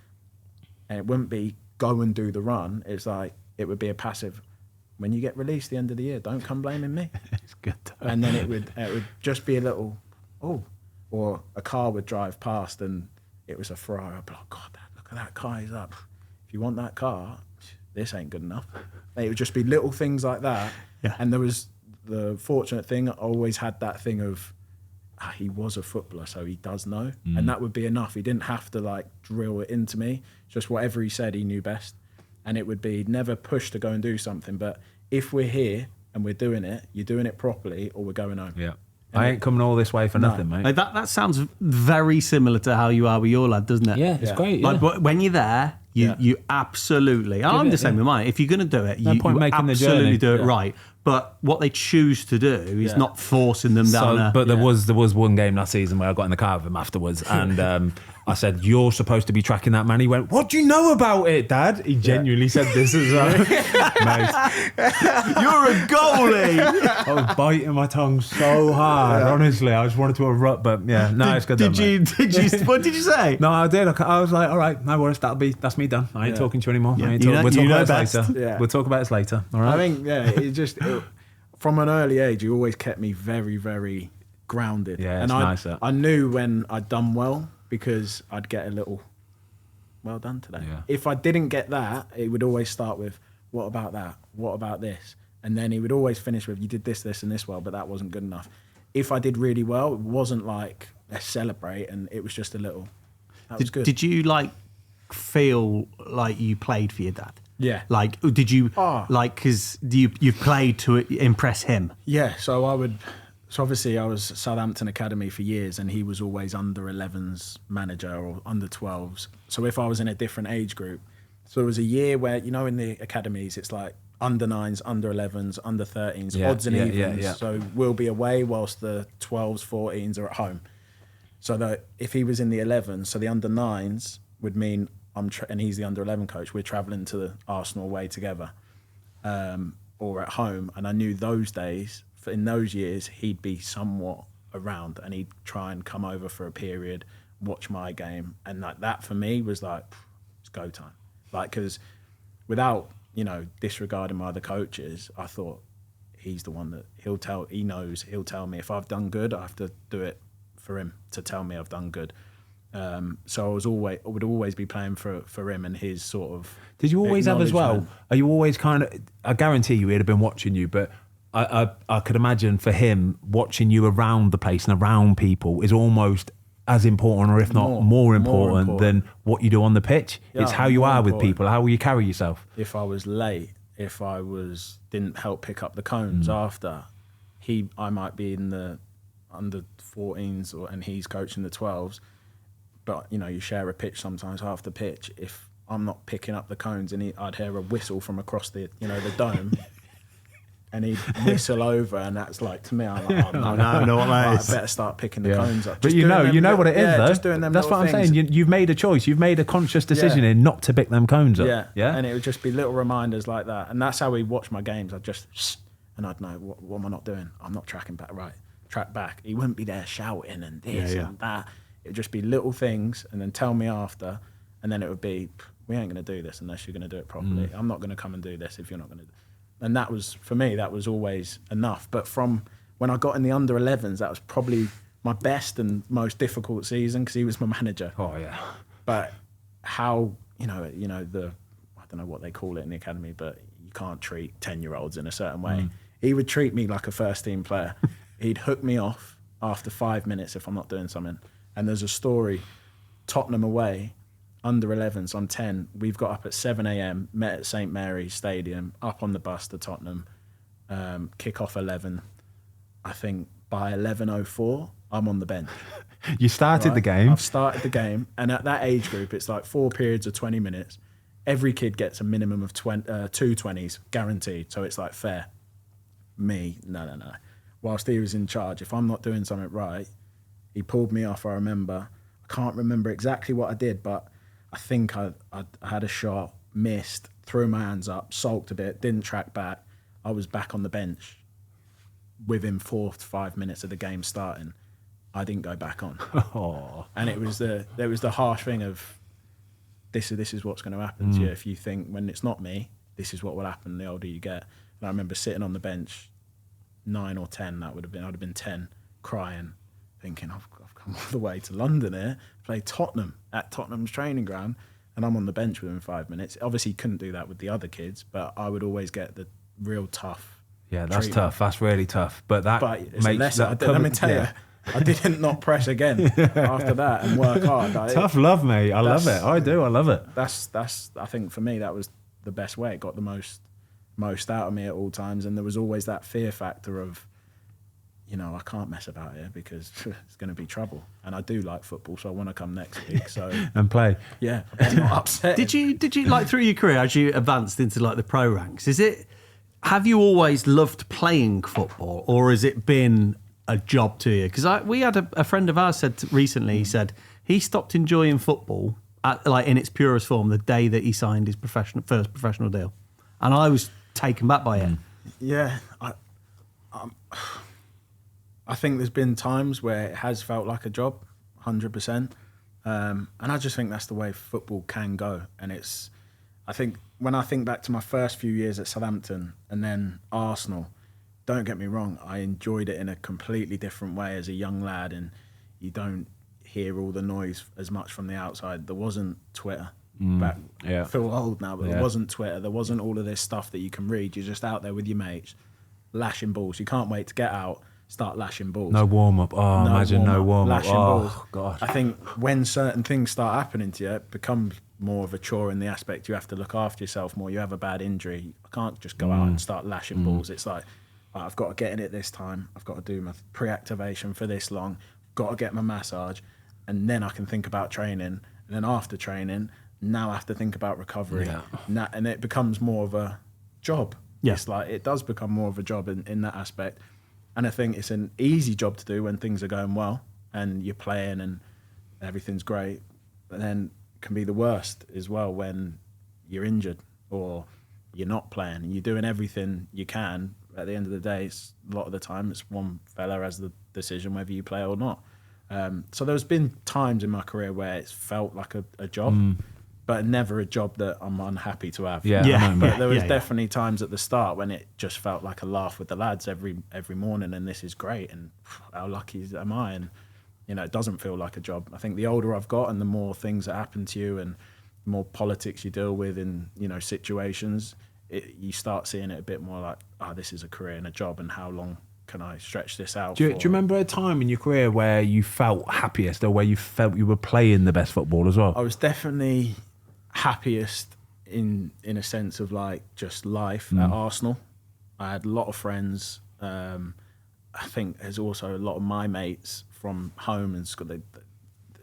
And it wouldn't be go and do the run. It's like, it would be a passive. When you get released at the end of the year, don't come blaming me. It's good. And then it would just be a little, or a car would drive past and it was a Ferrari. I'd be like, God, look at that car he's up. If you want that car, this ain't good enough. It would just be little things like that. Yeah. And there was the fortunate thing, I always had that thing of, he was a footballer, so he does know. And that would be enough. He didn't have to drill it into me. Just whatever he said, he knew best. And it would be never push to go and do something. But if we're here and we're doing it, you're doing it properly or we're going home. Yeah. I ain't coming all this way for nothing, mate. That sounds very similar to how you are with your lad, doesn't it? Yeah, it's great. Yeah. When you're there, you absolutely. I'm the same with mine. If you're going to do it, you absolutely do it right. But what they choose to do is not forcing them down. But there was one game last season where I got in the car with him afterwards, and I said, "You're supposed to be tracking that man." He went, "What do you know about it, Dad?" He genuinely said this as well. Mate, you're a goalie. I was biting my tongue so hard. Honestly, I just wanted to erupt, but it's good. Did you? What did you say? No, I did. I was like, "All right, no worries. That's me done. I ain't talking to you anymore. Yeah. We'll talk about this later. Yeah. We'll talk about this later. All right." I think from an early age, he always kept me very, very grounded. Yeah, and nice. I knew when I'd done well because I'd get a little, well done today. Yeah. If I didn't get that, it would always start with, what about that? What about this? And then he would always finish with, you did this, this, and this well, but that wasn't good enough. If I did really well, it wasn't like, let's celebrate, and it was just a little, that was good. Did you feel like you played for your dad? Yeah. Did you, because you played to impress him? Yeah, so obviously I was Southampton Academy for years and he was always under 11s manager or under 12s. So if I was in a different age group, so there was a year where, you know, in the academies, it's like under 9s, under 11s, under 13s, odds and evens. Yeah. So we'll be away whilst the 12s, 14s are at home. So that if he was in the 11s, so the under 9s would mean and he's the under 11 coach, we're travelling to the Arsenal away together or at home. And I knew those days, in those years, he'd be somewhat around and he'd try and come over for a period, watch my game. And that for me was it's go time. Because without, disregarding my other coaches, I thought he's the one that he'll tell me if I've done good, I have to do it for him to tell me I've done good. So I would always be playing for him and his sort of. Did you always have as well? Are you always kind of? I guarantee you, he'd have been watching you, but I could imagine for him watching you around the place and around people is almost as important, or if not more important than what you do on the pitch. Yeah, it's how you are with people, how you carry yourself. If I was late, if I didn't help pick up the cones after, I might be in the under 14s and he's coaching the 12s. But you share a pitch sometimes, half the pitch. If I'm not picking up the cones, and I'd hear a whistle from across the the dome. And he'd whistle over, and that's like, to me, I'm like, oh, no, I know what that is. I better start picking the cones up. But you know what it is, though. Just doing them. That's what I'm saying. You've made a choice. You've made a conscious decision in not to pick them cones up. Yeah. And it would just be little reminders like that. And that's how we watch my games. I'd just, and I'd know, what am I not doing? I'm not tracking back right. Track back. He wouldn't be there shouting and this and that. It would just be little things, and then tell me after, and then it would be, we ain't going to do this unless you're going to do it properly. I'm not going to come and do this if you're not going to do it. And that was, for me, that was always enough. But from when I got in the under 11s, that was probably my best and most difficult season because he was my manager. Oh, yeah. But how, I don't know what they call it in the academy, but you can't treat 10-year-olds in a certain way. He would treat me like a first-team player. He'd hook me off after 5 minutes if I'm not doing something. And there's a story, Tottenham away, under 11s on 10, we've got up at 7 a.m, met at St Mary's Stadium, up on the bus to Tottenham, kick off 11. I think by 11:04, I'm on the bench. You started the game. I've started the game, and at that age group, it's like 4 periods of 20 minutes. Every kid gets a minimum of 2 20s guaranteed, so it's like fair. Me, no. Whilst he was in charge, if I'm not doing something right, he pulled me off, I remember. I can't remember exactly what I did, but I think I had a shot, missed, threw my hands up, sulked a bit, didn't track back. I was back on the bench within 4 to 5 minutes of the game starting. I didn't go back on. And there was the harsh thing of this is what's going to happen to you if you think when it's not me, this is what will happen the older you get. And I remember sitting on the bench, 9 or 10, I'd have been 10, crying, thinking I've come all the way to London here, play Tottenham at Tottenham's training ground, and I'm on the bench within 5 minutes. Obviously, couldn't do that with the other kids, but I would always get the real tough. Yeah, that's treatment. Tough. That's really tough. But it's a lesson. Let me tell you, I didn't not press again after that and work hard. Tough love, mate. I love it. I do. I love it. That's. I think for me that was the best way. It got the most out of me at all times, and there was always that fear factor of, I can't mess about here because it's going to be trouble. And I do like football, so I want to come next week. So and play. Yeah, I'm not upset. Did you like through your career as you advanced into like the pro ranks? Have you always loved playing football, or has it been a job to you? Because we had a friend of ours said recently. He said he stopped enjoying football in its purest form the day that he signed his first professional deal, and I was taken back by it. Yeah, I think there's been times where it has felt like a job, 100%. And I just think that's the way football can go. And I think when I think back to my first few years at Southampton and then Arsenal, don't get me wrong, I enjoyed it in a completely different way as a young lad, and you don't hear all the noise as much from the outside. There wasn't Twitter. I feel old now, but there wasn't Twitter. There wasn't all of this stuff that you can read. You're just out there with your mates, lashing balls. You can't wait to get out, start lashing balls. No warm-up. No warm-up. Lashing balls. God. I think when certain things start happening to you, it becomes more of a chore in the aspect you have to look after yourself more. You have a bad injury. I can't just go out and start lashing balls. It's like, I've got to get in it this time. I've got to do my pre-activation for this long. Got to get my massage. And then I can think about training. And then after training, now I have to think about recovery. Yeah. And it becomes more of a job. Yeah. It's like, it does become more of a job in that aspect. And I think it's an easy job to do when things are going well and you're playing and everything's great. But then it can be the worst as well when you're injured or you're not playing and you're doing everything you can. At the end of the day, a lot of the time, it's one fella has the decision whether you play or not. So there's been times in my career where it's felt like a job, but never a job that I'm unhappy to have. But there was definitely times at the start when it just felt like a laugh with the lads every morning, and this is great, and how lucky am I? And it doesn't feel like a job. I think the older I've got and the more things that happen to you and the more politics you deal with in, situations, you start seeing it a bit more like, this is a career and a job, and how long can I stretch this out? Do you remember a time in your career where you felt happiest, or where you felt you were playing the best football as well? I was definitely happiest in a sense of like just life at Arsenal. I had a lot of friends. I think there's also a lot of my mates from home and school. They're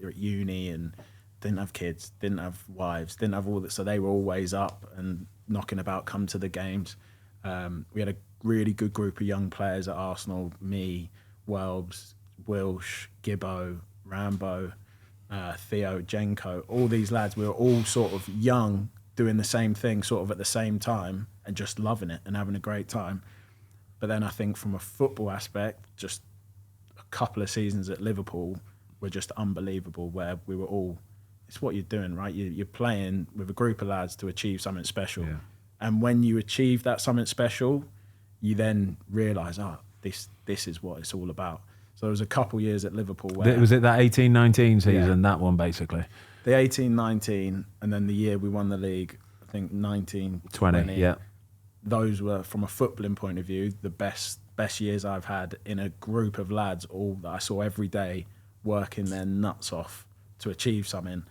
at uni and didn't have kids, didn't have wives, didn't have all that. So they were always up and knocking about, come to the games. We had a really good group of young players at Arsenal. Me, Welbs, Wilsh, Gibbo, Rambo, Theo, Jenko, all these lads. We were all sort of young, doing the same thing sort of at the same time and just loving it and having a great time. But then I think from a football aspect, just a couple of seasons at Liverpool were just unbelievable, where we were all, it's what you're doing, right? You're playing with a group of lads to achieve something special. Yeah. And when you achieve that something special, you then realise, this is what it's all about. So there was a couple years at Liverpool where... Was it that 18-19 season, that one basically? The 18-19, and then the year we won the league, I think 19-20. Yeah. Those were, from a footballing point of view, the best years I've had in a group of lads, all that I saw every day working their nuts off to achieve something.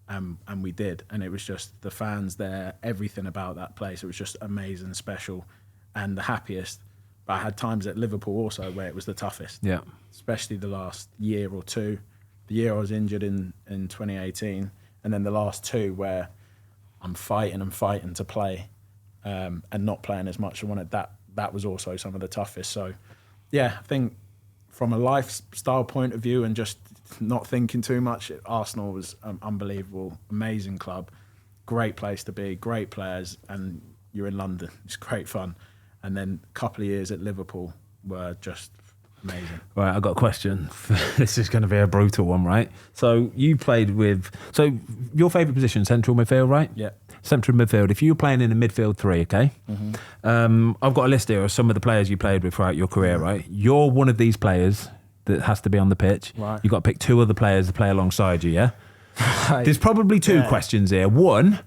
And we did. And it was just the fans there, everything about that place. It was just amazing, special, and the happiest. But I had times at Liverpool also where it was the toughest. Yeah. Especially the last year or two. The year I was injured in 2018, and then the last two where I'm fighting to play and not playing as much as I wanted. That was also some of the toughest. So, yeah, I think from a lifestyle point of view and just not thinking too much, Arsenal was unbelievable, amazing club, great place to be, great players, and you're in London. It's great fun. And then a couple of years at Liverpool were just amazing. Right, I've got a question. This is going to be a brutal one, right? So you played with... So your favourite position, central midfield, right? Yeah. Central midfield. If you were playing in a midfield three, okay? Mm-hmm. I've got a list here of some of the players you played with throughout your career, right? You're one of these players that has to be on the pitch. Right. You've got to pick two other players to play alongside you, yeah? There's probably two questions here. One,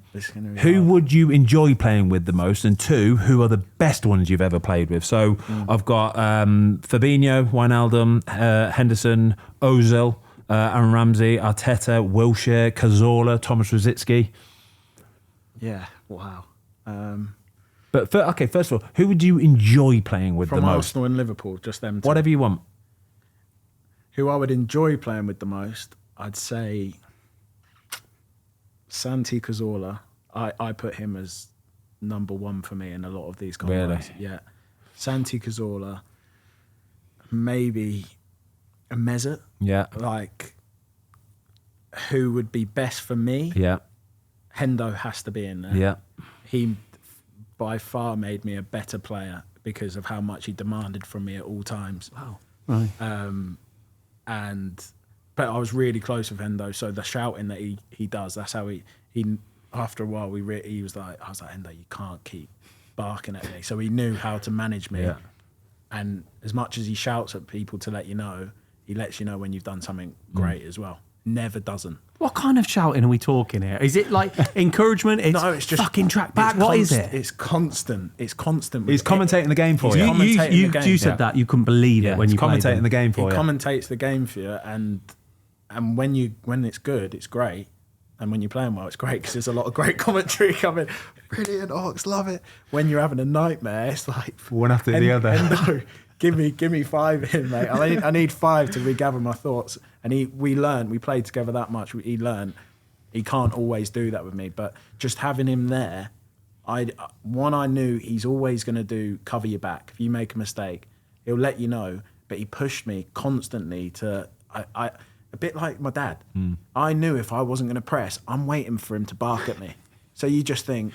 who would you enjoy playing with the most? And two, who are the best ones you've ever played with? So I've got Fabinho, Wijnaldum, Henderson, Ozil, Aaron Ramsey, Arteta, Wilshere, Cazorla, Thomas Rosicky. Yeah, wow. But first of all, who would you enjoy playing with the most? From Arsenal and Liverpool, just them two. Whatever you want. Who I would enjoy playing with the most, I'd say... Santi Cazorla, I put him as number one for me in a lot of these combos. Really? Yeah. Santi Cazorla, maybe a Mesut. Yeah. Like, who would be best for me? Yeah. Hendo has to be in there. Yeah. He by far made me a better player because of how much he demanded from me at all times. Wow. Right. But I was really close with Hendo, so the shouting that he does, that's how he after a while he was like, I was like, Hendo, you can't keep barking at me. So he knew how to manage me. Yeah. And as much as he shouts at people to let you know, he lets you know when you've done something great as well. Never doesn't. What kind of shouting are we talking here? Is it like encouragement? No, it's just fucking track back. What is it? It's constant. It's constant. He's commentating the game for you. You said that you couldn't believe it when you commentating the game for you. He commentates the game for you, and when it's good, it's great. And when you're playing well, it's great because there's a lot of great commentary coming. Brilliant, Ox, love it. When you're having a nightmare, it's like one after the other. No, give me five in, mate. I need five to regather my thoughts. And we played together that much. He learned. He can't always do that with me, but just having him there, I knew he's always going to cover your back. If you make a mistake, he'll let you know. But he pushed me constantly to. A bit like my dad. I knew if I wasn't going to press, I'm waiting for him to bark at me. So you just think,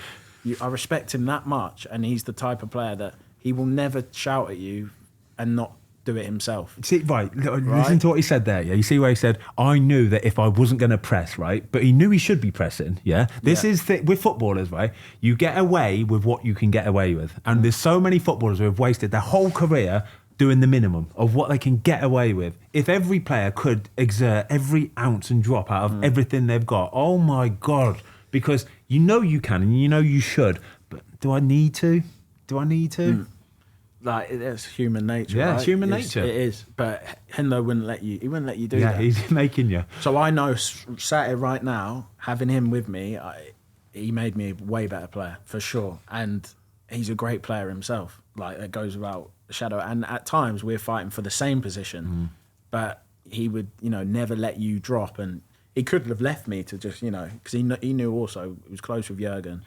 I respect him that much, and he's the type of player that he will never shout at you and not do it himself. See, right, listen to what he said there, yeah? You see where he said, I knew that if I wasn't going to press, right? But he knew he should be pressing, yeah? This is with footballers, right? You get away with what you can get away with. And there's so many footballers who have wasted their whole career doing the minimum of what they can get away with. If every player could exert every ounce and drop out of everything they've got, oh my God, because you know you can and you know you should, but do I need to? Like, it's human nature. Yeah, right? it's human nature. It is. But Hendo wouldn't let you do that. Yeah, he's making you. So I know, sat here right now, having him with me, he made me a way better player, for sure. And he's a great player himself. Like, it goes without a shadow. And at times, we're fighting for the same position. But he would, never let you drop. And he could have left me to just, because he knew also, he was close with Jürgen.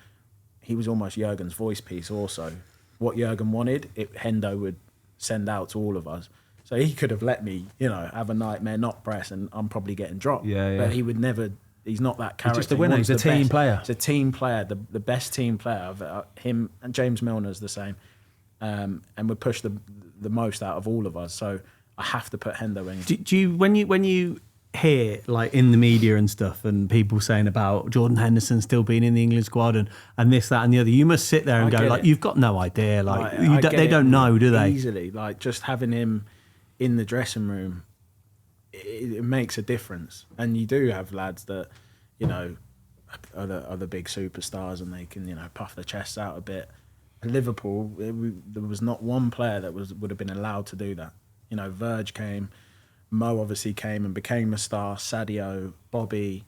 He was almost Jürgen's voice piece also. What Jürgen wanted, Hendo would send out to all of us. So he could have let me, have a nightmare, not press, and I'm probably getting dropped. Yeah. But he would never. He's not that character. He's just a winner. He's a team player. He's a team player, the best team player. Him and James Milner's the same, and would push the most out of all of us. So I have to put Hendo in. Do you when you hear, like, in the media and stuff, and people saying about Jordan Henderson still being in the England squad and this, that, and the other, you must sit there and go, like, you've got no idea. Like, they don't know, do they? Easily, like, just having him in the dressing room, it makes a difference. And you do have lads that, are the big superstars, and they can, puff their chests out a bit. At Liverpool, there was not one player that would have been allowed to do that. Verge came. Mo obviously came and became a star. Sadio, Bobby,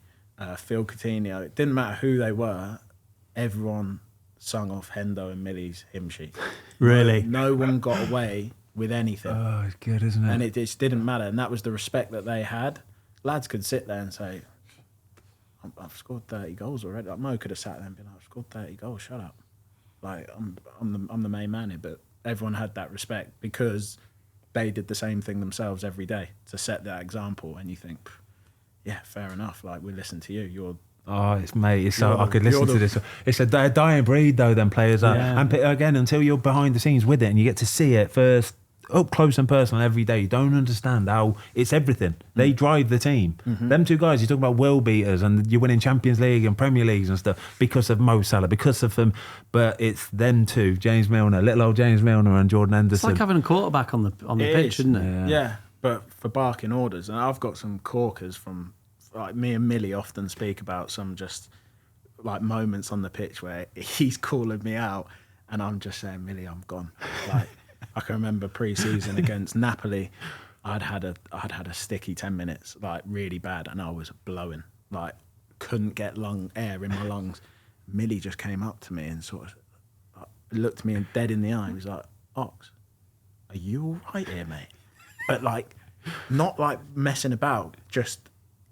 Phil Coutinho. It didn't matter who they were. Everyone sung off Hendo and Millie's hymn sheet. Really? No one got away with anything. Oh, it's good, isn't it? And it just didn't matter. And that was the respect that they had. Lads could sit there and say, I've scored 30 goals already. Like, Mo could have sat there and been like, I've scored 30 goals, shut up. Like, I'm the main man here. But everyone had that respect because they did the same thing themselves every day to set that example. And you think, yeah, fair enough. Like, we listen to you. It's so I could listen to this. It's a dying breed, though. Them players are, and again, until you're behind the scenes with it and you get to see it first, up close and personal every day, you don't understand how it's everything. They drive the team. Them two guys, you talk about world beaters and you're winning Champions League and Premier Leagues and stuff because of Mo Salah, because of them. But it's them two, James Milner, little old James Milner and Jordan Henderson. It's like having a quarterback on the pitch, isn't it? Yeah, but for barking orders. And I've got some corkers from, like, me and Millie often speak about some just like moments on the pitch where he's calling me out and I'm just saying, Millie, I'm gone. Like, I can remember pre-season against Napoli, I'd had a sticky 10 minutes, like, really bad, and I was blowing, like, couldn't get air in my lungs. Millie just came up to me and sort of looked me dead in the eye. He was like, Ox, are you all right here, mate? But, like, not like messing about, just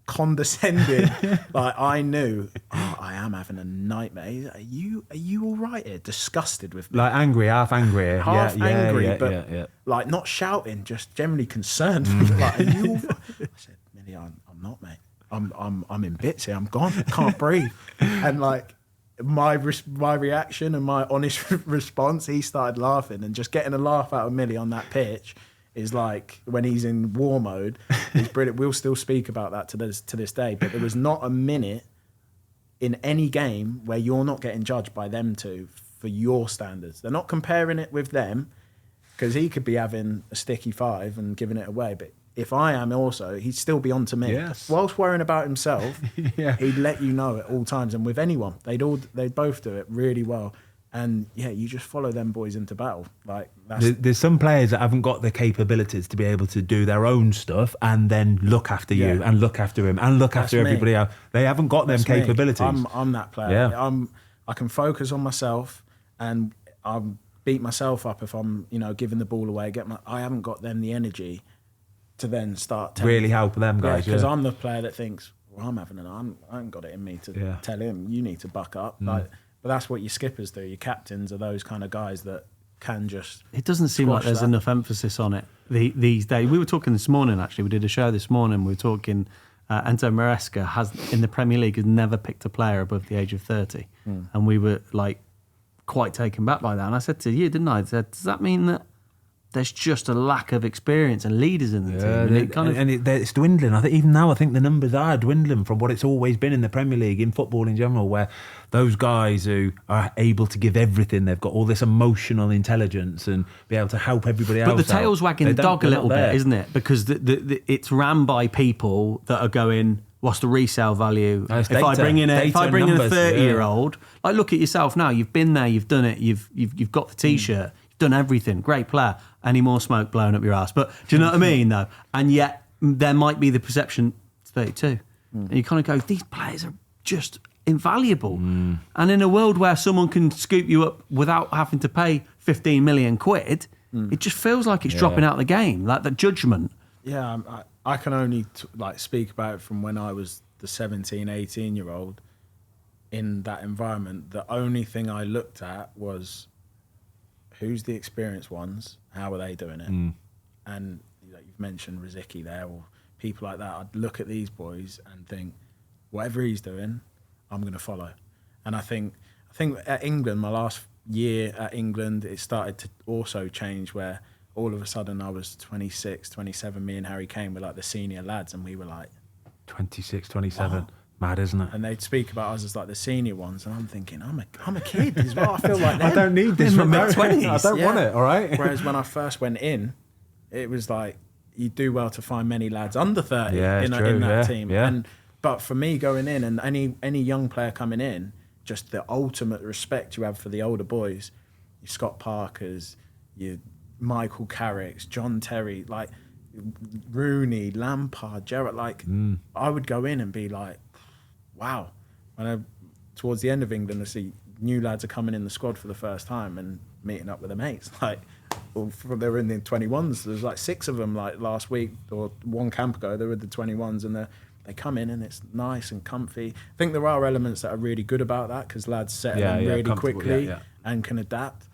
condescending. Like, I knew, I am having a nightmare. He's like, are you all right here? Disgusted with me. Like, half angry. Half angry, but like, not shouting, just generally concerned. Like, are you all right? I said, Millie, I'm not, mate. I'm in bits here. I'm gone. I can't breathe. And, like, my reaction and my honest response, he started laughing, and just getting a laugh out of Millie on that pitch is like, when he's in war mode, it's brilliant. We'll still speak about that to this day. But there was not a minute in any game where you're not getting judged by them two for your standards. They're not comparing it with them, because he could be having a sticky 5 and giving it away. But if I am also, he'd still be on to me. Yes. Whilst worrying about himself, he'd let you know at all times. And with anyone, they'd both do it really well. And yeah, you just follow them boys into battle. Like, there's some players that haven't got the capabilities to be able to do their own stuff and then look after you and look after him and look after everybody else. They haven't got them capabilities. I'm that player. Yeah. I can focus on myself, and I'll beat myself up if I'm, giving the ball away. I haven't got them the energy to then start really help them guys. Because I'm the player that thinks, well, I haven't got it in me to tell him, you need to buck up. But that's what your skippers do. Your captains are those kind of guys that can just. It doesn't seem like there's enough emphasis on it these days. We were talking this morning, actually. We did a show this morning. We were talking. Enzo Maresca has, in the Premier League, has never picked a player above the age of 30, and we were, like, quite taken back by that. And I said to you, didn't I? I said, does that mean that there's just a lack of experience and leaders in the team. And it's dwindling. I think even now, the numbers are dwindling from what it's always been in the Premier League, in football in general, where those guys who are able to give everything, they've got all this emotional intelligence and be able to help everybody else. But the tail's wagging the dog a little bit, isn't it? Because it's ran by people that are going, what's the resale value? If I bring in a 30-year-old, like, look at yourself now. You've been there, you've done it, you've got the T-shirt, you've done everything. Great player. Any more smoke blowing up your ass? But do you know what I mean, though? And yet there might be the perception it's 32, and you kind of go, these players are just invaluable. And in a world where someone can scoop you up without having to pay 15 million quid, it just feels like it's dropping out of the game, like the judgment. Yeah, I can only speak about it from when I was the 17, 18-year-old in that environment. The only thing I looked at was who's the experienced ones, how are they doing it? And you've mentioned Riziki there, or people like that. I'd look at these boys and think, whatever he's doing, I'm going to follow. And I think at England, my last year at England, it started to also change where all of a sudden I was 26, 27, me and Harry Kane were like the senior lads, and we were like 26, 27. Wow. Mad, isn't it? And they'd speak about us as like the senior ones, and I'm thinking, I'm a kid as well. I feel like them. I don't need this from my 20s. I don't want it, all right? Whereas when I first went in, it was like, you do well to find many lads under 30 in that team. Yeah. But for me going in, and any young player coming in, just the ultimate respect you have for the older boys, your Scott Parkers, your Michael Carricks, John Terry, like Rooney, Lampard, Gerrard, I would go in and be like, wow. Towards the end of England, I see new lads are coming in the squad for the first time and meeting up with their mates. They were in the 21s. There's like 6 of them last week or one camp ago. They were the 21s, and they come in and it's nice and comfy. I think there are elements that are really good about that because lads settle in really quickly and can adapt.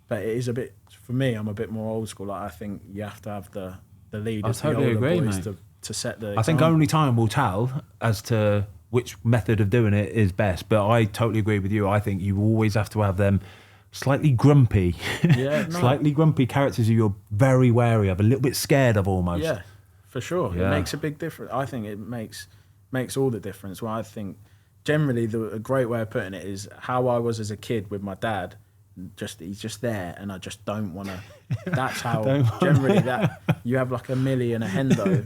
But it is a bit, for me, I'm a bit more old school. I think you have to have the leaders, the older boys to set the example. I think only time will tell as to which method of doing it is best. But I totally agree with you. I think you always have to have them slightly grumpy, slightly grumpy characters who you're very wary of, a little bit scared of almost. Yeah, for sure. Yeah. It makes a big difference. I think it makes all the difference. Well, I think generally a great way of putting it is how I was as a kid with my dad. He's just there, and I just don't want to. That's how generally that you have like a Millie and a Hendo.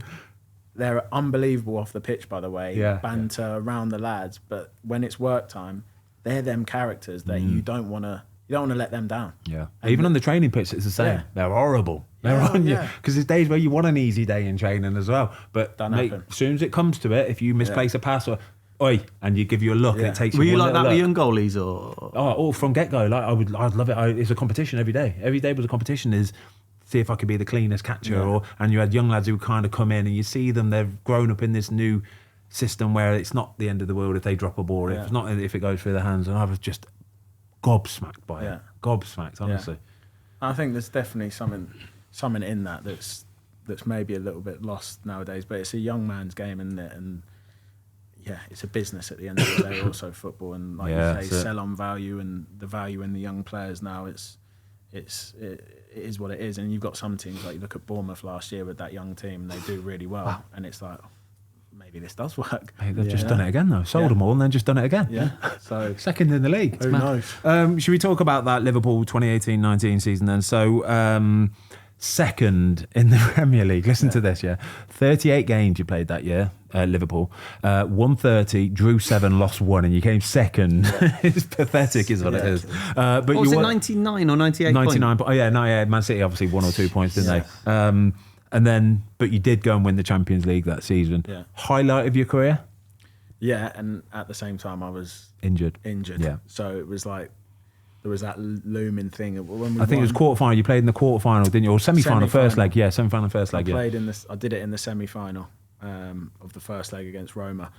They're unbelievable off the pitch, by the way. Yeah, banter around the lads, but when it's work time, they're them characters that you don't want to let them down. Yeah, and even on the training pitch, it's the same. Yeah. They're horrible. They're on you because there's days where you want an easy day in training as well. But as soon as it comes to it, if you misplace a pass or and you give you a look, and it takes. Were you like that look. with young goalies or? From get go, I'd love it. It's a competition every day. Every day was a competition. Is see if I could be the cleanest catcher, and you had young lads who kind of come in and you see them. They've grown up in this new system where it's not the end of the world if they drop a ball. If it's not if it goes through their hands, and I was just gobsmacked by it. Gobsmacked, honestly. I think there's definitely something in that's maybe a little bit lost nowadays. But it's a young man's game, isn't it? And it's a business at the end of the day, also football, and like you say, sell on value, and the value in the young players now. It is what it is, and you've got some teams like you look at Bournemouth last year with that young team, and they do really well, and it's like maybe this does work. Hey, they've just done it again though. Sold them all and then just done it again. Yeah, so second in the league. Who knows? Should we talk about that Liverpool 2018-19 season then? So. Second in the Premier League. Listen to this, 38 games you played that year, Liverpool. Won 30, drew 7, lost 1, and you came second. It's pathetic, is what it is. But was it 99 or 98 99 points? Man City obviously 1 or 2 points, didn't they? But you did go and win the Champions League that season. Yeah. Highlight of your career? Yeah, and at the same time I was injured. Yeah. So it was like, there was that looming thing. I think it was quarterfinal. You played in the quarterfinal, didn't you? Or semi-final, first leg. Yeah, semi-final, first leg. I did it in the semi-final of the first leg against Roma,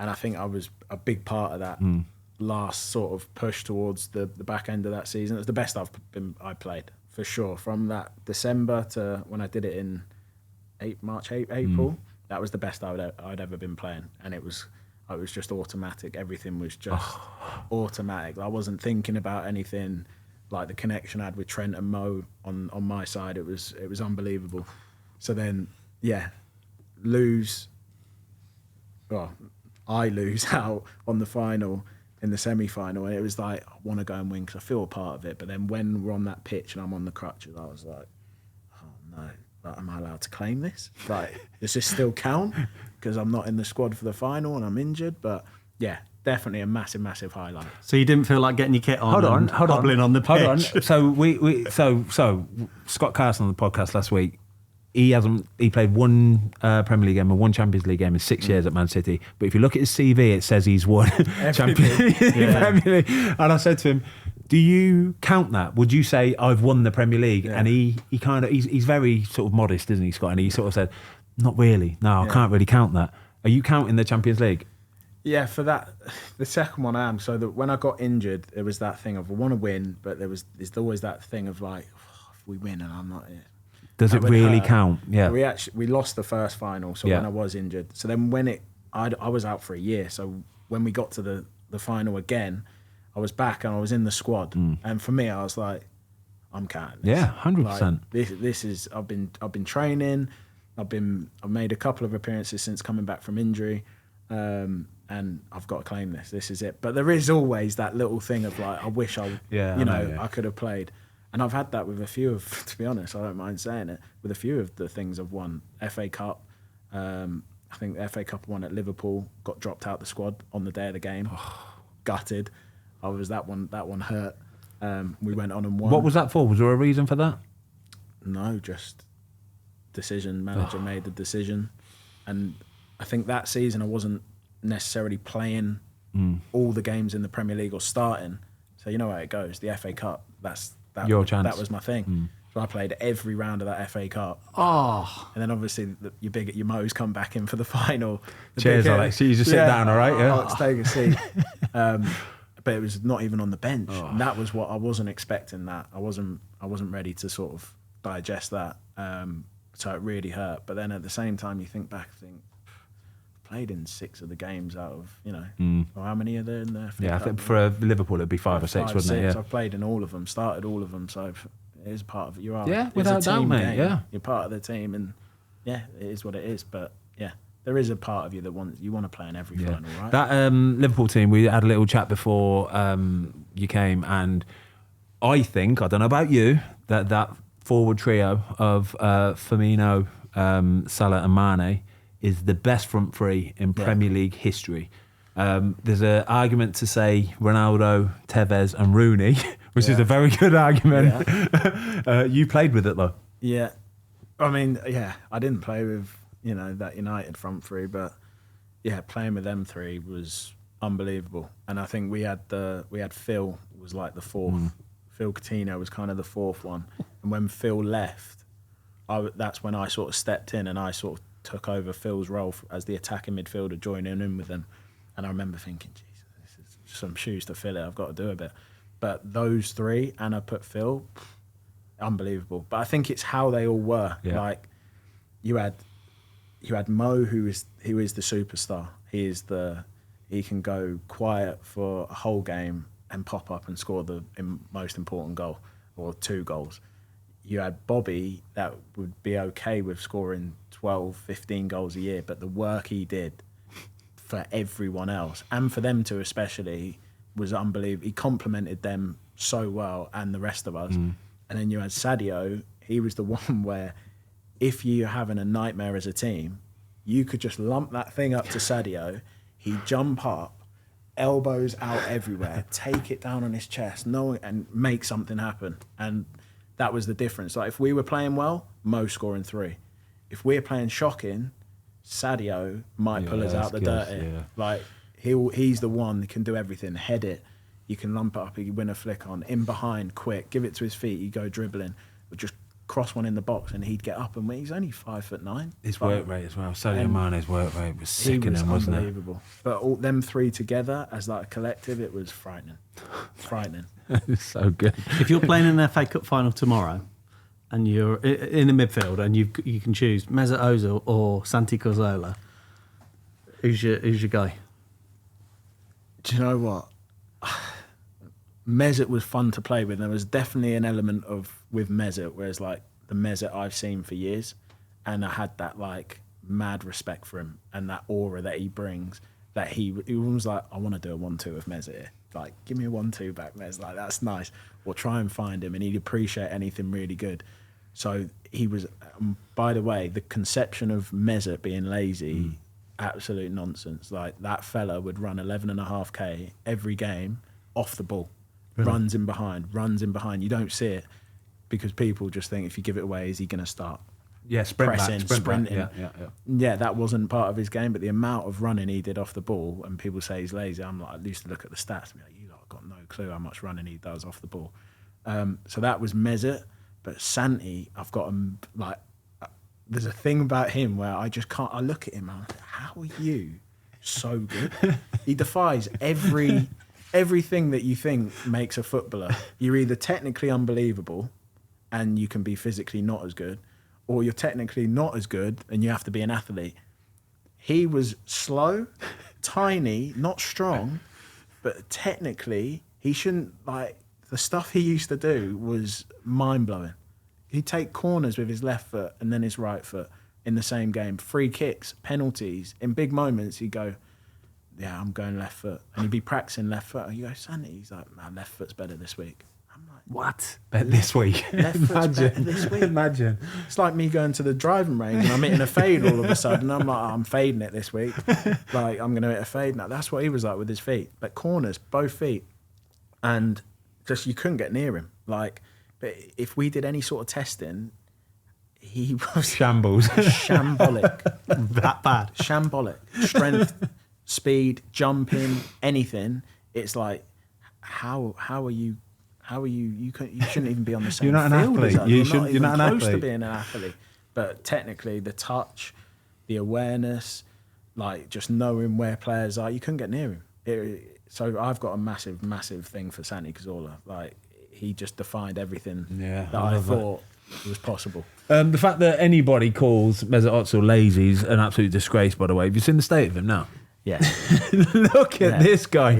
and I think I was a big part of that last sort of push towards the back end of that season. It was the best I played for sure. From that December to when I did it in April, that was the best I'd ever been playing, and it was just automatic. Everything was just automatic. I wasn't thinking about anything. like the connection I had with Trent and Mo on my side, it was unbelievable. So then, I lose out on the final in the semi-final, and it was like, I want to go and win because I feel a part of it. But then when we're on that pitch and I'm on the crutches, I was like, oh no, like, am I allowed to claim this? Like, does this still count? Because I'm not in the squad for the final and I'm injured. But yeah, definitely a massive, massive highlight. So you didn't feel like getting your kit on? Hold on. On the pitch. Hold on. So so Scott Carson on the podcast last week. He played one Premier League game and one Champions League game in 6 years at Man City. But if you look at his CV, it says he's won Champions League, Premier League. And I said to him, do you count that? Would you say I've won the Premier League? Yeah. And he's very sort of modest, isn't he, Scott? And he sort of said, not really. No, I can't really count that. Are you counting the Champions League? Yeah, for that, the second one I am. So that when I got injured, it was that thing of I want to win, but there's always that thing of like, if we win and I'm not here. Does it really count? Yeah. We lost the first final, so when I was injured. So then when I was out for a year. So when we got to the final again, I was back and I was in the squad. And for me, I was like, I'm counting this. Yeah, 100%. Like, this is I've been training. I've made a couple of appearances since coming back from injury. And I've got to claim this. This is it. But there is always that little thing of like, I wish I could have played. And I've had that with a few of, to be honest, I don't mind saying it, with a few of the things I've won. FA Cup, I think the FA Cup won at Liverpool, got dropped out the squad on the day of the game, gutted. That one hurt. We went on and won. What was that for? Was there a reason for that? No, just decision. Manager made the decision. And I think that season I wasn't necessarily playing all the games in the Premier League or starting. So you know how it goes. The FA Cup, your chance. That was my thing. So I played every round of that FA Cup. Oh. And then obviously your Mo's come back in for the final. Cheers, Alex. So you just sit down, all right? Yeah. Alex, take a seat. But it was not even on the bench. And that was what I wasn't expecting. That I wasn't ready to sort of digest that. So it really hurt. But then at the same time, you think back, played in 6 of the games out of, or how many are there in there? Yeah, I think for Liverpool it'd be 5 or 6, wouldn't it? Yeah. I've played in all of them, started all of them, so it is part of it. You are. Yeah, without doubt, mate. Yeah. You're part of the team, and yeah, it is what it is. But yeah, there is a part of you that want to play in every final, right? That Liverpool team, we had a little chat before you came, and I think, I don't know about you, that forward trio of Firmino, Salah and Mané is the best front three in Premier League history. There's an argument to say Ronaldo, Tevez and Rooney, which is a very good argument. Yeah. You played with it though. Yeah. I mean, I didn't play with, that United front three, but playing with them three was unbelievable. And I think we had Phil was like the fourth. Phil Coutinho was kind of the fourth one. And when Phil left, that's when I sort of stepped in and I sort of took over Phil's role as the attacking midfielder, joining in with them. And I remember thinking, Jesus, this is some shoes to fill it. I've got to do a bit. But those three, and I put Phil, unbelievable. But I think it's how they all were. Yeah. Like you had Mo, who is the superstar. He can go quiet for a whole game and pop up and score the most important goal or 2 goals. You had Bobby that would be okay with scoring 12, 15 goals a year, but the work he did for everyone else and for them too especially was unbelievable. He complemented them so well and the rest of us. And then you had Sadio. He was the one where if you're having a nightmare as a team, you could just lump that thing up to Sadio. He'd jump up, elbows out everywhere, take it down on his chest, and make something happen. And that was the difference. Like if we were playing well, Mo scoring 3. If we're playing shocking, Sadio might pull us out the dirty. Yeah. Like he's the one that can do everything. Head it, you can lump it up, you win a flick on, in behind, quick, give it to his feet, you go dribbling, or just cross one in the box and he'd get up and win. He's only 5'9". His work rate as well. Sadio Mane's work rate was sickening, wasn't it? Unbelievable. But all them 3 together as like a collective, it was frightening. Frightening. It's so good. If you're playing in the FA Cup final tomorrow and you're in the midfield and you can choose Mesut Ozil or Santi Cazorla, who's your guy? Do you know what? Mesut was fun to play with. There was definitely an element of with Mesut, whereas like the Mesut I've seen for years, and I had that like mad respect for him and that aura that he brings. That he was like, I want to do a 1-2 with Mesut here. Like, give me a 1-2 back, Mes. Like, that's nice. Or try and find him, and he'd appreciate anything really good. So he was. By the way, the conception of Mesut being lazy, absolute nonsense. Like that fella would run 11.5k every game off the ball, runs in behind. You don't see it because people just think if you give it away, is he going to start? Yeah, sprinting. Yeah, that wasn't part of his game, but the amount of running he did off the ball, and people say he's lazy. I'm like, I used to look at the stats and be like, you lot got no clue how much running he does off the ball. So that was Mesut, but Santi, I've got him like. There's a thing about him where I just can't. I look at him and I'm like, how are you so good? He defies everything that you think makes a footballer. You're either technically unbelievable, and you can be physically not as good, or you're technically not as good and you have to be an athlete. He was slow, tiny, not strong, but technically he shouldn't, like, the stuff he used to do was mind-blowing. He'd take corners with his left foot and then his right foot in the same game. Free kicks, penalties. In big moments, he'd go, yeah, I'm going left foot. And he'd be practicing left foot. And you go, Santi? He's like, my left foot's better this week. I'm like, what? Bet this week. Left foot's better this week. Imagine. It's like me going to the driving range and I'm hitting a fade all of a sudden. I'm like, I'm fading it this week. Like, I'm going to hit a fade now. That's what he was like with his feet. But corners, both feet. And just, you couldn't get near him. Like, but if we did any sort of testing, he was shambles. Shambolic. That bad. Shambolic. Strength, speed, jumping, anything. It's like, how are you? You shouldn't even be on the same You're not an field athlete. as us. You're not an close athlete. to being an athlete. But technically, the touch, the awareness, like just knowing where players are, you couldn't get near him. So I've got a massive, massive thing for Santi Cazorla. Like, he just defined everything that I thought was possible. The fact that anybody calls Mesut Ozil lazy is an absolute disgrace, by the way. Have you seen the state of him now? Yeah. Look at this guy.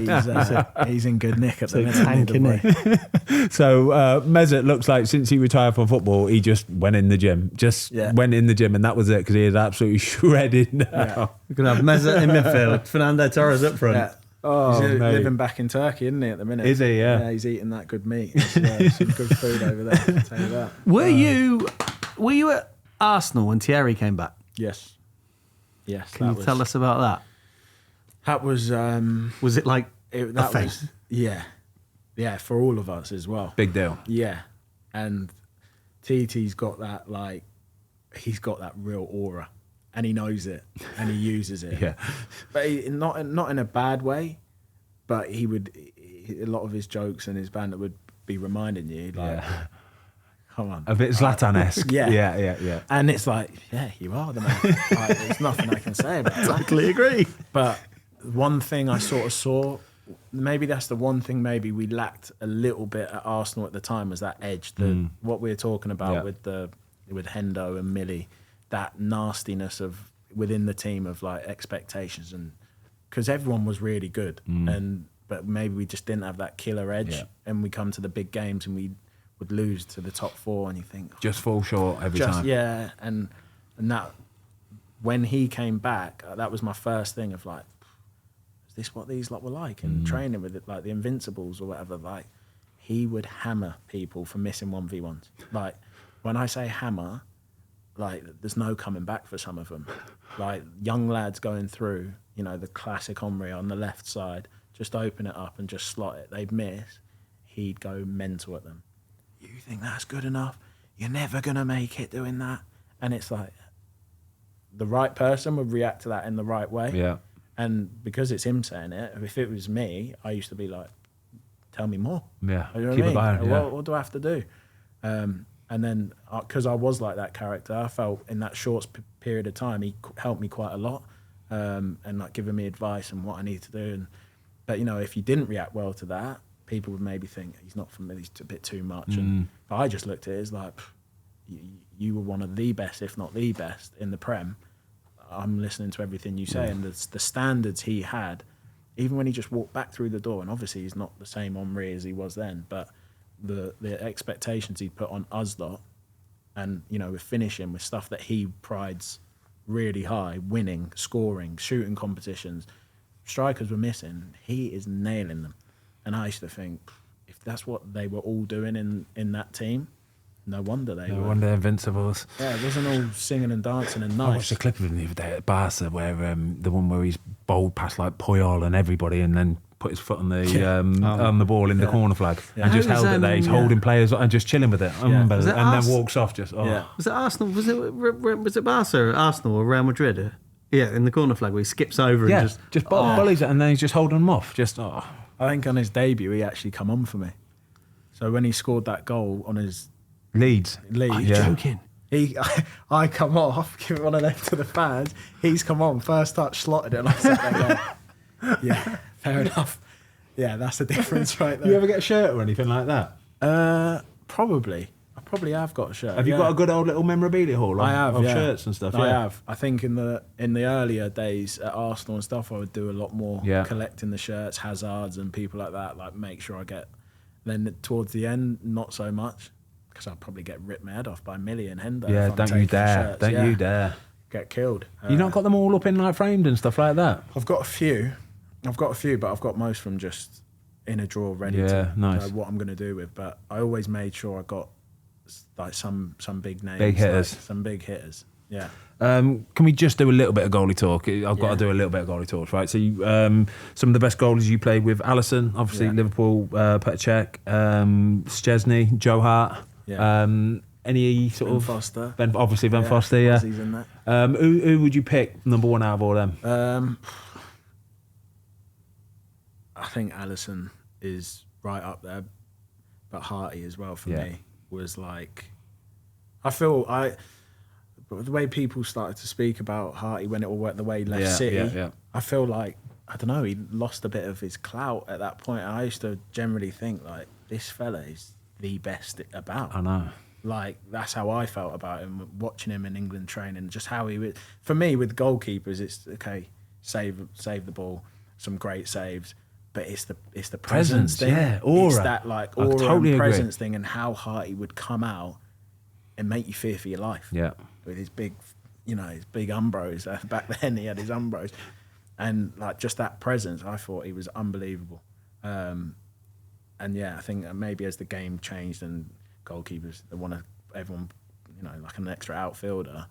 He's in good nick at the minute. So Mesut looks like since he retired from football, he just went in the gym. Went in the gym, and that was it, because he is absolutely shredded now. Yeah. We're going to have Mesut in midfield, Fernando Torres up front. Yeah. Oh, he's living back in Turkey, isn't he, at the minute? Is he? Yeah. Yeah, he's eating that good meat. It's, some good food over there, I'll tell you that. Were you at Arsenal when Thierry came back? Yes. Yes. Can you tell us about that? That was... was it like a face? Yeah. Yeah, for all of us as well. Big deal. Yeah. And TT's got that, like... He's got that real aura. And he knows it, and he uses it. Yeah, but not in a bad way. But a lot of his jokes and his banter would be reminding you, like, come on, a bit Zlatan-esque. Yeah. And it's like, yeah, you are the man. Like, there's nothing I can say about that. Totally agree. But one thing I sort of saw, maybe that's the one thing maybe we lacked a little bit at Arsenal at the time, was that edge. What we were talking about with Hendo and Millie. That nastiness of within the team of like expectations, and because everyone was really good, but maybe we just didn't have that killer edge, and we come to the big games and we would lose to the top four, and you think just fall short every time. Yeah, and that when he came back, that was my first thing of like, is this what these lot were like? And training with it, like the Invincibles or whatever, like he would hammer people for missing 1v1s. Like when I say hammer, like there's no coming back for some of them. Like young lads going through, the classic Henry on the left side, just open it up and just slot it. They'd miss, he'd go mental at them. You think that's good enough? You're never going to make it doing that. And it's like, the right person would react to that in the right way. Yeah. And because it's him saying it, if it was me, I used to be like, tell me more. Yeah. You know Keep what it I mean? going. What do I have to do? And then, because I was like that character, I felt in that short period of time, he helped me quite a lot, and like giving me advice and what I need to do. But if you didn't react well to that, people would maybe think he's not for me, he's a bit too much. But I just looked at it as like, you were one of the best, if not the best, in the Prem. I'm listening to everything you say, and the standards he had even when he just walked back through the door, and obviously he's not the same Henry as he was then, but the expectations he put on us lot, and with finishing with stuff that he prides really high, winning, scoring, shooting competitions, strikers were missing. He is nailing them, and I used to think, if that's what they were all doing in that team, no wonder they were. No wonder Invincibles. Yeah, it wasn't all singing and dancing and I nice. watched a clip of him the other day at Barca where the one where he's bowled past like Puyol and everybody and then put his foot on the ball in the corner flag and just held it there. He's holding players and just chilling with it. And then walks off just, Was it Arsenal? Was it Barca, Arsenal or Real Madrid? Yeah, in the corner flag where he skips over and just bullies it and then he's just holding them off. I think on his debut he actually come on for me. So when he scored that goal on his Leeds. Are you joking? I come off, give one of them to the fans. He's come on, first touch, slotted it, and I sat there going, yeah, fair enough. Yeah, that's the difference right there. You ever get a shirt or anything like that? Probably. I probably have got a shirt. Have you got a good old little memorabilia haul of shirts and stuff? I have. I think in the earlier days at Arsenal and stuff, I would do a lot more collecting the shirts, Hazards and people like that, like make sure I get. Then towards the end, not so much. Because I'll probably get ripped my head off by Millie and Hendo. Yeah, don't you dare. Don't you dare. Get killed. You not got them all up in like framed and stuff like that? I've got a few, but I've got most from just in a drawer ready to know what I'm going to do with. But I always made sure I got like some big names. Big hitters. Like, some big hitters, yeah. Can we just do a little bit of goalie talk? I've got to do a little bit of goalie talk, right? So you, some of the best goalies you played with, Alisson, obviously Liverpool, Petr Cech, Szczesny, Joe Hart. Yeah. Any sort Ben of Foster. Ben Foster, yeah. Foster's in that. Who would you pick number one out of all them? I think Alisson is right up there, but Harty as well for me was like. I feel the way people started to speak about Harty when it all went the way he left City. I feel like I don't know. He lost a bit of his clout at that point. I used to generally think like this fella is the best about. I know. Like that's how I felt about him watching him in England training. Just how he would. For me, with goalkeepers, it's okay. Save the ball, some great saves, but it's the presence thing. Yeah, aura. It's that like aura totally and agree. presence thing, and how Harty would come out and make you fear for your life. Yeah. With his big, his big umbros. Back then, he had his umbros, and like just that presence, I thought he was unbelievable. And I think maybe as the game changed and goalkeepers, they want everyone, like an extra outfielder.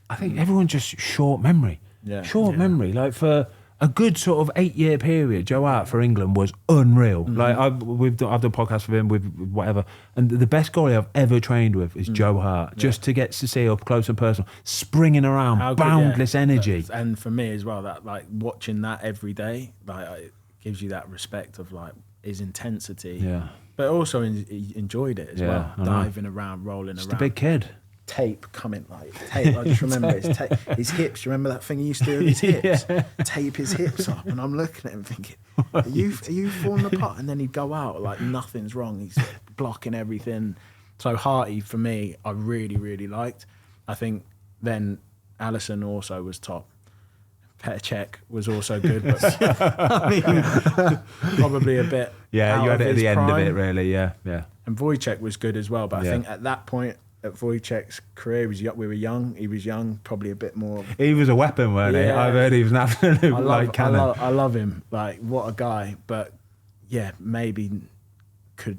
I think everyone just short memory. Yeah. Short memory. Like for a good sort of 8-year period, Joe Hart for England was unreal. Mm-hmm. Like I've done podcasts with him, with whatever, and the best goalie I've ever trained with is Joe Hart. Just to get to see up close and personal, springing around, boundless energy. And for me as well, that like watching that every day, like it gives you that respect of like his intensity. Yeah. But also he enjoyed it as well, diving around, rolling Just around. a big kid. Tape coming like tape. I just remember his hips. You remember that thing he used to do with his hips? Tape his hips up, and I'm looking at him thinking, "Are you falling apart?" And then he'd go out like nothing's wrong. He's blocking everything. So Harty for me, I really really liked. I think then Alisson also was top. Petr Cech was also good, but I mean, probably a bit. Yeah, you had it at the end of prime. it, really. Yeah. And Wojciech was good as well, but I think at that point. At Wojciech's career, we were young. He was young, probably a bit more. He was a weapon, weren't he? I've heard he was an absolute cannon. I love him. Like what a guy. But yeah, maybe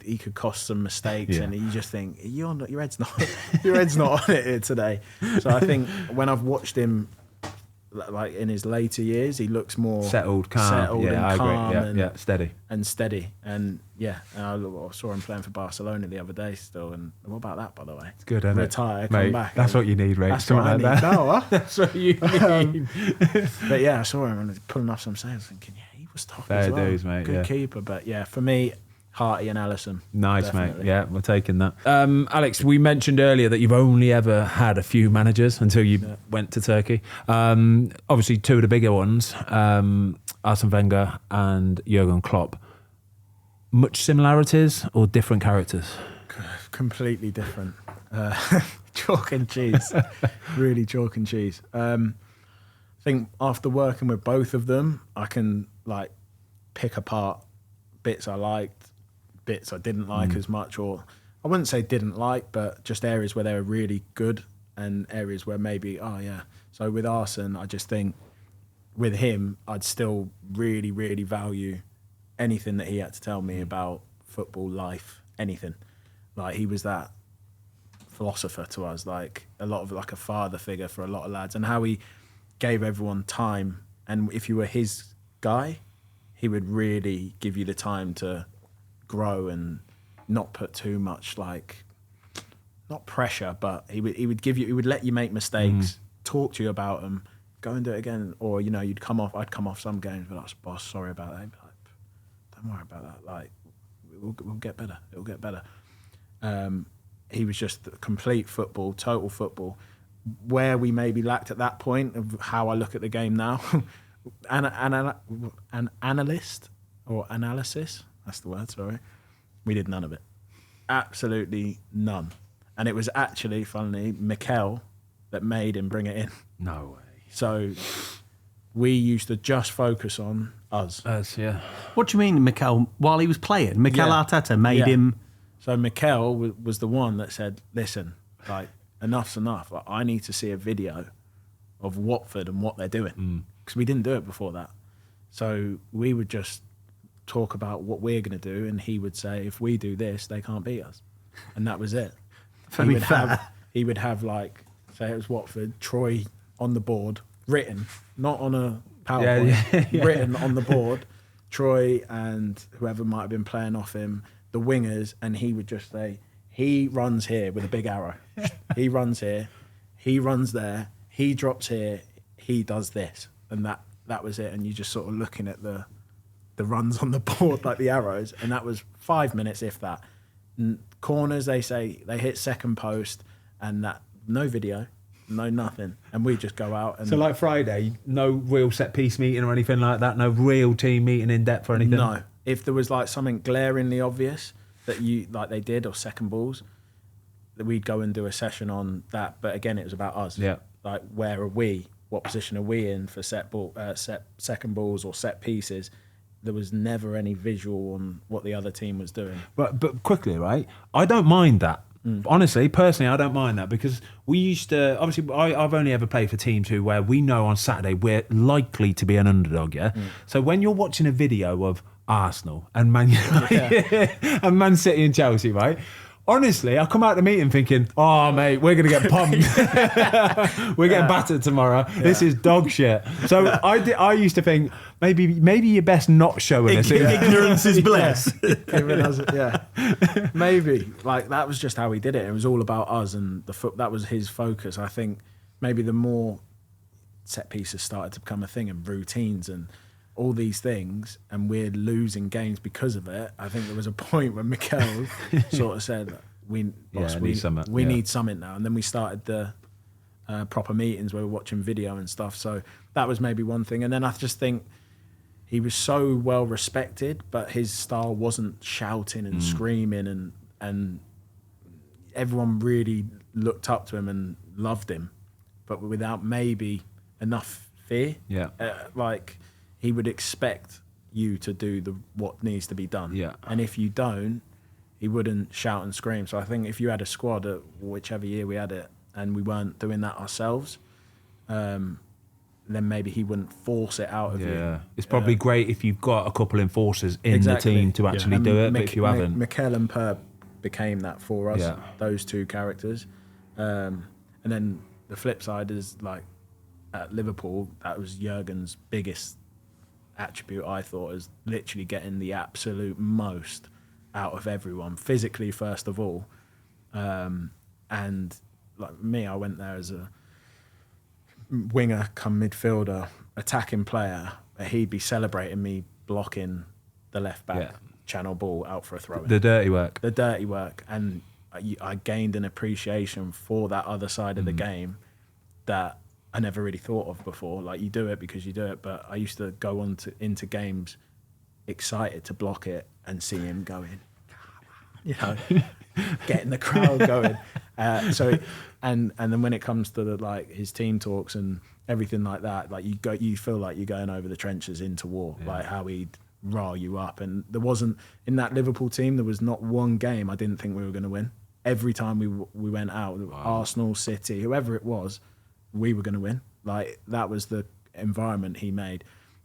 he could cost some mistakes, and you just think your head's not on it here today. So I think when I've watched him, like in his later years, he looks more settled, calm. I agree. Steady. And steady. And I saw him playing for Barcelona the other day still. And what about that, by the way? It's good, isn't Retire, it? come Mate, back. That's what you need, mate. That's what I need. That. No, huh? That's what you need. But I saw him and pulling off some saves, thinking, he was tough as well. Dudes, mate. Good keeper. But for me, Harty and Alisson. Nice, definitely. mate. Yeah, we're taking that. Alex, we mentioned earlier that you've only ever had a few managers until you went to Turkey. Obviously, two of the bigger ones, Arsène Wenger and Jurgen Klopp. Much similarities or different characters? Completely different. Chalk and cheese. Really chalk and cheese. I think after working with both of them, I can pick apart bits I liked, bits I didn't like as much, or I wouldn't say didn't like, but just areas where they were really good and areas where maybe, So with Arsène, I just think with him, I'd still really, really value anything that he had to tell me about football, life, anything. Like, he was that philosopher to us, like a lot of like a father figure for a lot of lads, and how he gave everyone time. And if you were his guy, he would really give you the time to grow and not put too much, like, not pressure, but he would let you make mistakes, talk to you about them, go and do it again. Or, I'd come off some games, but like, boss, sorry about that. He'd be like, don't worry about that. Like, we'll get better. It'll get better. He was just complete football, total football. Where we maybe lacked at that point of how I look at the game now, an analyst or analysis, that's the word, sorry. We did none of it. Absolutely none. And it was actually, funnily, Mikel that made him bring it in. No way. So we used to just focus on us. Us, yeah. What do you mean, Mikel, while he was playing? Mikel Arteta made him... So Mikel was the one that said, listen, like, enough's enough. Like, I need to see a video of Watford and what they're doing. Because we didn't do it before that. So we would just talk about what we're going to do, and he would say, if we do this, they can't beat us. And that was it. He would have, like, say it was Watford, Troy on the board, written, not on a PowerPoint, written on the board, Troy and whoever might have been playing off him, the wingers, and he would just say, he runs here with a big arrow. He runs here, he runs there, he drops here, he does this. And that was it. And you just sort of looking at the runs on the board, like the arrows, and that was 5 minutes, if that. Corners, they say, they hit second post, and that, no video, no nothing. And we just go out. And so like Friday, no real set piece meeting or anything like that? No real team meeting in depth or anything? No. If there was like something glaringly obvious that like they did, or second balls, that we'd go and do a session on that. But again, it was about us. Yeah. Like, where are we? What position are we in for second balls or set pieces? There was never any visual on what the other team was doing. But quickly, right? I don't mind that. Honestly, personally, I don't mind that, because we used to, obviously, I've only ever played for teams where we know on Saturday we're likely to be an underdog, yeah? So when you're watching a video of Arsenal and Man United and Man City and Chelsea, right? Honestly, I come out the meeting thinking, oh, mate, we're going to get pumped. We're getting battered tomorrow. Yeah. This is dog shit. So I used to think, maybe you're best not showing us. Ignorance is bliss. Maybe. Like, that was just how he did it. It was all about us, and that was his focus. I think maybe the more set pieces started to become a thing, and routines and all these things, and we're losing games because of it. I think there was a point when Mikel sort of said, we need something now. And then we started the proper meetings where we were watching video and stuff. So that was maybe one thing. And then I just think he was so well respected, but his style wasn't shouting and screaming, and everyone really looked up to him and loved him, but without maybe enough fear. Yeah. He would expect you to do what needs to be done. Yeah. And if you don't, he wouldn't shout and scream. So I think if you had a squad at whichever year we had it, and we weren't doing that ourselves, then maybe he wouldn't force it out of you. Yeah. It's probably great if you've got a couple enforcers in the team to actually do it, but if you haven't. Mikel and Per became that for us, those two characters. And then the flip side is, like, at Liverpool, that was Jurgen's biggest attribute, I thought, is literally getting the absolute most out of everyone, physically first of all. And like me, I went there as a winger come midfielder, attacking player. He'd be celebrating me blocking the left back channel ball out for a throw. The dirty work. And I gained an appreciation for that other side of the game that I never really thought of before. Like, you do it because you do it, but I used to go into games excited to block it and see him going, getting the crowd going. And then when it comes to his team talks and everything like that, like you feel like you're going over the trenches into war, like how he'd rile you up. And there wasn't, in that Liverpool team, there was not one game I didn't think we were going to win. Every time we went out, Arsenal, City, whoever it was, we were going to win. Like, that was the environment he made.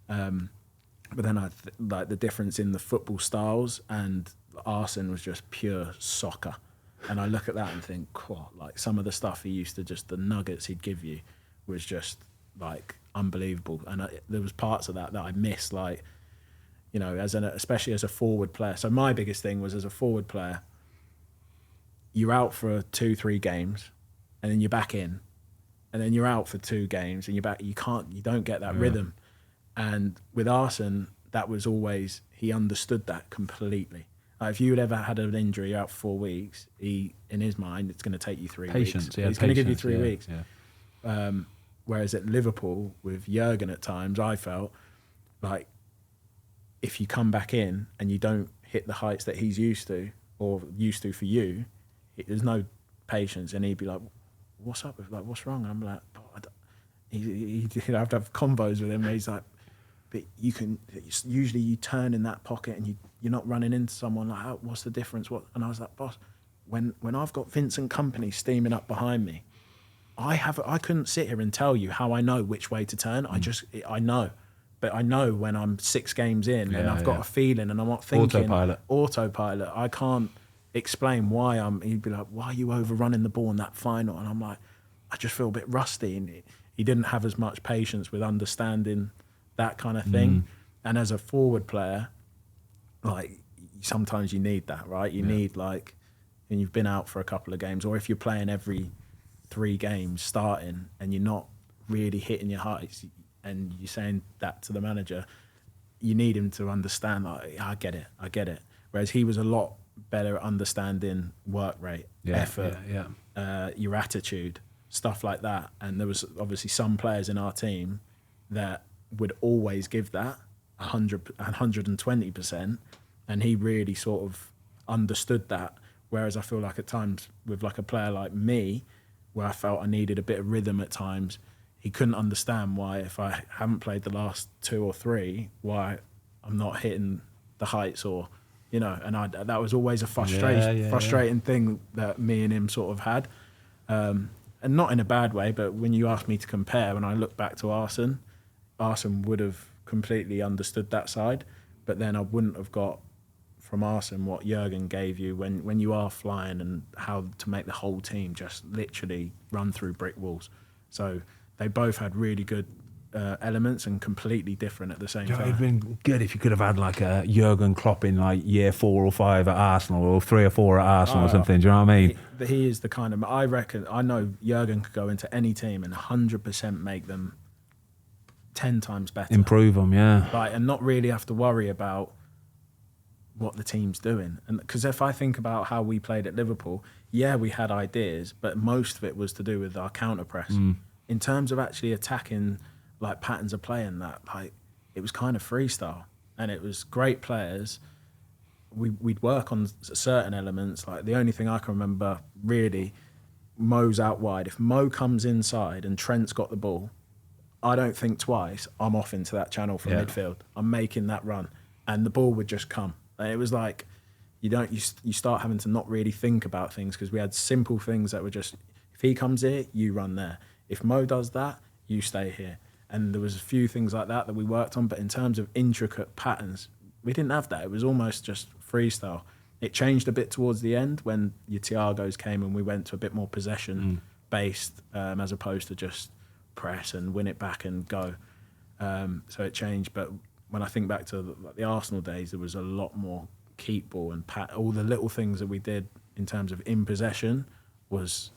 But then like the difference in the football styles, and Arsène was just pure soccer. And I look at that and think, like some of the stuff he used to the nuggets he'd give you was just like unbelievable. And there was parts of that I missed, like, you know, especially as a forward player. So my biggest thing was, as a forward player, you're out for 2-3 games, and then you're back in, and then you're out for 2 games, and you're back. You don't get that rhythm. And with Arsène, that was always, he understood that completely. Like, if you had ever had an injury, you're out for 4 weeks, in his mind, it's going to take you 3 weeks. He's going to give you 3 weeks. Yeah. Whereas at Liverpool, with Jurgen at times, I felt like if you come back in and you don't hit the heights that he's used to, or used to for you, there's no patience. And he'd be like, what's up? Like, what's wrong? I'm like, he'd have to have combos with him. And he's like, but usually you turn in that pocket and you're not running into someone. Like, oh, what's the difference? And I was like, boss, when I've got Vincent Kompany steaming up behind me, I couldn't sit here and tell you how I know which way to turn. I know. But I know when I'm 6 games in and I've got a feeling and I'm not thinking. Autopilot. I can't explain why he'd be like, why are you overrunning the ball in that final? And I'm like, I just feel a bit rusty. And he didn't have as much patience with understanding that kind of thing. And as a forward player, like, sometimes you need that, right? You need, like, and you've been out for a couple of games, or if you're playing every 3 games starting and you're not really hitting your heights, and you're saying that to the manager, you need him to understand, like, I get it. Whereas he was a lot better at understanding work rate, effort, your attitude, stuff like that. And there was obviously some players in our team that would always give that 120%, and he really sort of understood that. Whereas I feel like at times with like a player like me, where I felt I needed a bit of rhythm at times, he couldn't understand why, if I haven't played the last 2 or 3, why I'm not hitting the heights, or, you know. And that was always a frustrating thing that me and him sort of had. And not in a bad way, but when you ask me to compare, when I look back to Arsène would have completely understood that side, but then I wouldn't have got from Arsène what Jürgen gave you when you are flying, and how to make the whole team just literally run through brick walls. So they both had really good elements, and completely different at the same time. It'd been good if you could have had like a Jurgen Klopp in like year 4 or 5 at Arsenal, or 3 or 4 at Arsenal or something. Do you know what I mean? He is the kind of, I know Jurgen could go into any team and 100% make them 10 times better. Improve them, yeah. Like, and not really have to worry about what the team's doing. And because if I think about how we played at Liverpool, we had ideas, but most of it was to do with our counter press. In terms of actually attacking, like, patterns of play, and that, like, it was kind of freestyle, and it was great players. We'd work on certain elements. Like, the only thing I can remember really, Mo's out wide. If Mo comes inside and Trent's got the ball, I don't think twice. I'm off into that channel from midfield. I'm making that run, and the ball would just come. And it was like, you start having to not really think about things, because we had simple things that were just, if he comes here, you run there. If Mo does that, you stay here. And there was a few things like that we worked on, but in terms of intricate patterns, we didn't have that. It was almost just freestyle. It changed a bit towards the end when your Thiagos came and we went to a bit more possession-based, as opposed to just press and win it back and go. So it changed. But when I think back to the Arsenal days, there was a lot more keep ball and all the little things that we did in terms of in possession was,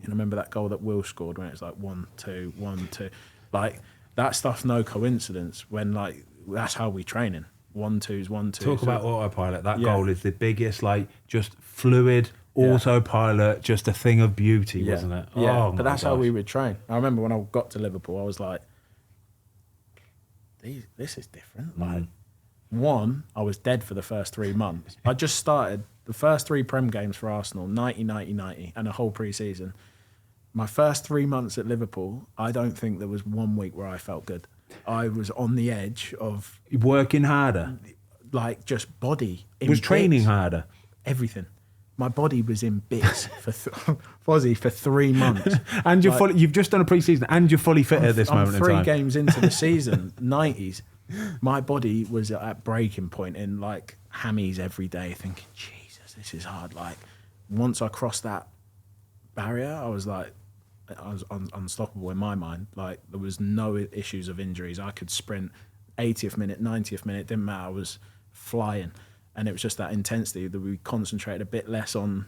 you remember that goal that Will scored when it was like 1-2, 1-2, like that stuff's no coincidence. When, like, that's how we training. 1-2's 1-2. Talk about autopilot. That goal is the biggest, like, just fluid autopilot, just a thing of beauty, wasn't it? Yeah, but that's how we would train. I remember when I got to Liverpool, I was like, this is different. Like, I was dead for the first 3 months. I just started the first 3 Prem games for Arsenal, 90, and a whole pre-season. My first 3 months at Liverpool, I don't think there was 1 week where I felt good. I was on the edge of Working harder. like just body. Was training bits. harder. Everything. My body was in bits for Fozzy for 3 months. And you've just done a pre-season and you're fully fit at this moment in time. 3 games into the season, 90s. My body was at breaking point in like hammies every day, thinking, Jesus, this is hard. Like once I crossed that barrier, I was unstoppable in my mind. Like there was no issues of injuries. I could sprint 80th minute, 90th minute, didn't matter. I was flying. And it was just that intensity that we concentrated a bit less on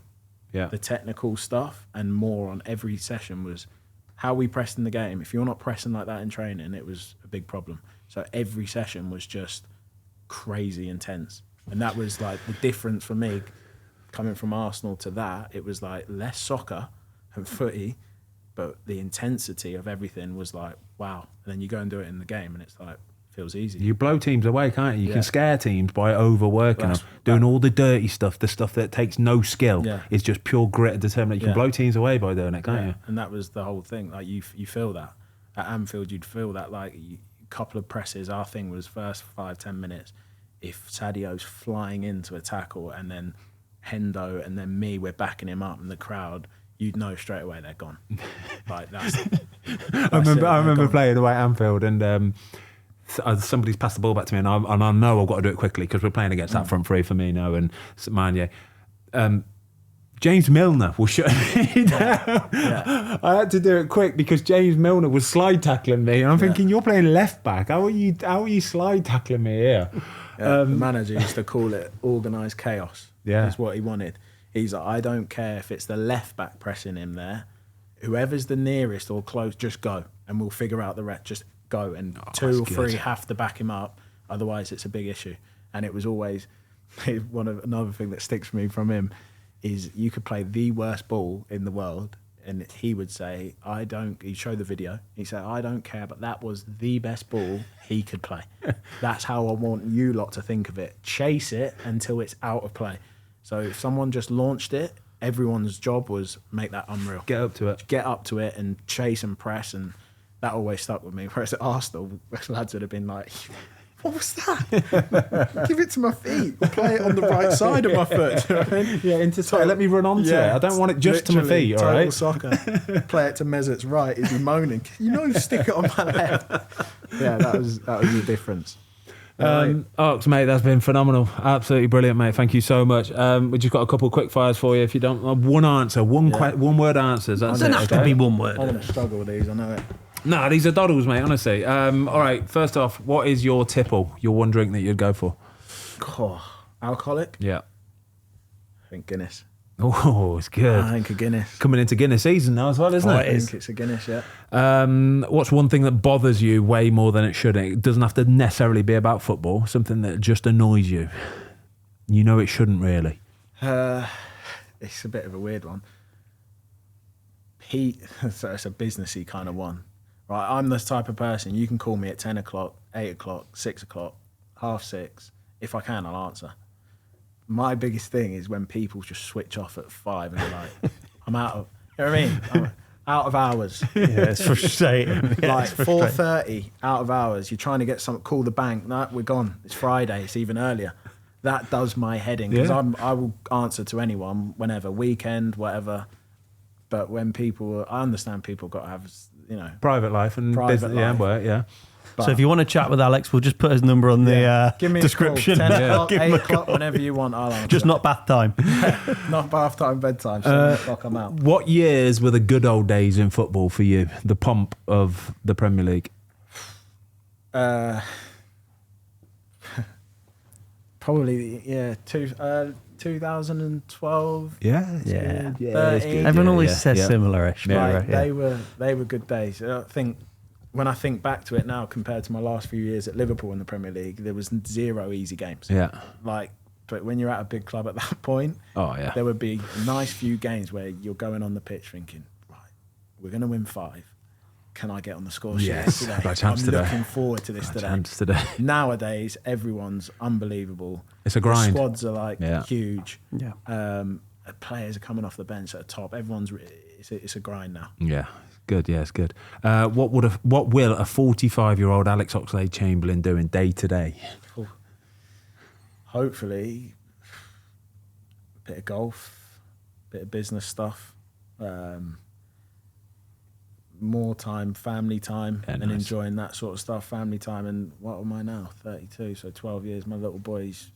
the technical stuff and more on every session was how we pressed in the game. If you're not pressing like that in training, it was a big problem. So every session was just crazy intense. And that was like the difference for me coming from Arsenal to that. It was like less soccer and footy, but the intensity of everything was like, wow. And then you go and do it in the game and it's like, feels easy. You blow teams away, can't you? You can scare teams by overworking them, doing all the dirty stuff, the stuff that takes no skill. Yeah. It's just pure grit and determination. You can blow teams away by doing it, can't you? And that was the whole thing. Like you feel that at Anfield, you'd feel that like a couple of presses. Our thing was first 5-10 minutes. If Sadio's flying into a tackle and then Hendo and then me, we're backing him up in the crowd. You'd know straight away they're gone. Like that's. I remember playing away at Anfield and. Somebody's passed the ball back to me and I know I've got to do it quickly because we're playing against that front three, Firmino and Mané. James Milner will shut me down. Yeah. I had to do it quick because James Milner was slide tackling me and I'm thinking, you're playing left back. How are you slide tackling me here? The manager used to call it organised chaos. Yeah. That's what he wanted. He's like, I don't care if it's the left back pressing him there. Whoever's the nearest or close, just go and we'll figure out the rest. Just go and 2 or 3 have to back him up, otherwise it's a big issue. And it was always another thing that sticks for me from him is you could play the worst ball in the world and he would say, he'd show the video, he'd say, I don't care, but that was the best ball he could play. That's how I want you lot to think of it. Chase it until it's out of play. So if someone just launched it, everyone's job was make that unreal. Get up to it and chase and press, and that always stuck with me. Whereas at Arsenal, lads would have been like, what was that? Give it to my feet. Or play it on the right side of my foot. Do you know what I mean? Yeah, into let me run onto it. I don't want it just to my feet, all right? Soccer. Play it to Mesut's right. He'd be moaning, stick it on my left. Yeah, that was the difference. Ox, mate, that's been phenomenal. Absolutely brilliant, mate. Thank you so much. We just got a couple of quick fires for you. If you don't, one answer, one word answers. That's doesn't have to be one word. I'm going to struggle with these, I know it. No, these are doddles, mate, honestly. All right, first off, what is your tipple, your one drink that you'd go for? Alcoholic? Yeah. I think Guinness. Oh, it's good. I think a Guinness. Coming into Guinness season now as well, isn't it? I think it's a Guinness, yeah. What's one thing that bothers you way more than it should? It doesn't have to necessarily be about football. Something that just annoys you. You know it shouldn't really. It's a bit of a weird one. So it's a businessy kind of one. Right, I'm this type of person. You can call me at 10 o'clock, 8 o'clock, 6 o'clock, 6:30. If I can, I'll answer. My biggest thing is when people just switch off at 5 and they're like, I'm out of, you know what I mean? I'm out of hours. Yeah, it's frustrating. Yeah, like 4:30, out of hours. You're trying to get call the bank. No, we're gone. It's Friday. It's even earlier. That does my head in because I will answer to anyone whenever, weekend, whatever. But when I understand people got to have, private life and business, and work, yeah. So if you want to chat with Alex, we'll just put his number on the give me description. A call. 10 o'clock, 8 o'clock, whenever you want, I'll answer. Just not bath time. Not bath time, bedtime. 7 o'clock, I'm out. What years were the good old days in football for you? The pomp of the Premier League? Probably, 2012. Yeah. 13. Everyone always says similar-ish. Right, they were good days. I think when I think back to it now, compared to my last few years at Liverpool in the Premier League, there was 0 easy games. Yeah. But when you're at a big club at that point, there would be a nice few games where you're going on the pitch thinking, right, we're going to win 5. Can I get on the score sheet today? I'm looking forward to this today. Nowadays, everyone's unbelievable. It's a grind. The squads are huge. Yeah. Players are coming off the bench at the top. It's a grind now. Yeah. Good, yeah, it's good. What will a 45-year-old Alex Oxlade-Chamberlain do in day to day? Hopefully, a bit of golf, a bit of business stuff, more time, family time, and enjoying that sort of stuff. Family time, and what am I now? 32, so 12 years. My little boy's.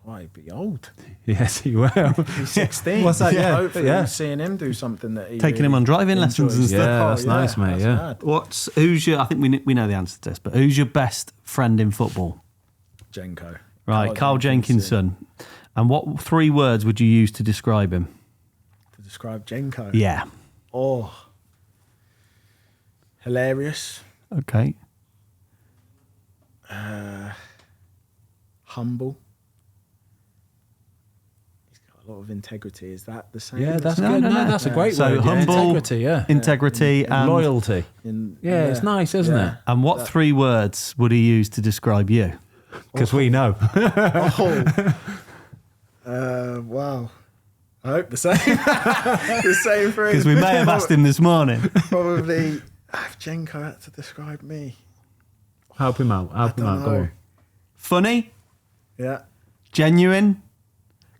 He'd be old. Yes, he will. He's 16. What's that? Yeah, Hopefully, seeing him do something that he taking him on driving lessons and stuff. Yeah, that's nice, mate. That's mad. Who's your? I think we know the answer to this, but who's your best friend in football? Jenko. Right, Carl Jenkinson. And what 3 words would you use to describe him? To describe Jenko? Yeah. Oh, hilarious. Okay. Humble. A lot of integrity. Is that the same? Yeah, that's good. No, that's a great so word. Humble, integrity, and loyalty. It's nice, isn't it? And what 3 words would he use to describe you? Because we know. Wow. I hope the same. The same for him. Because we may have asked him this morning. Probably. If Jenko had to describe me. Help him out. Go on. Funny. Yeah. Genuine.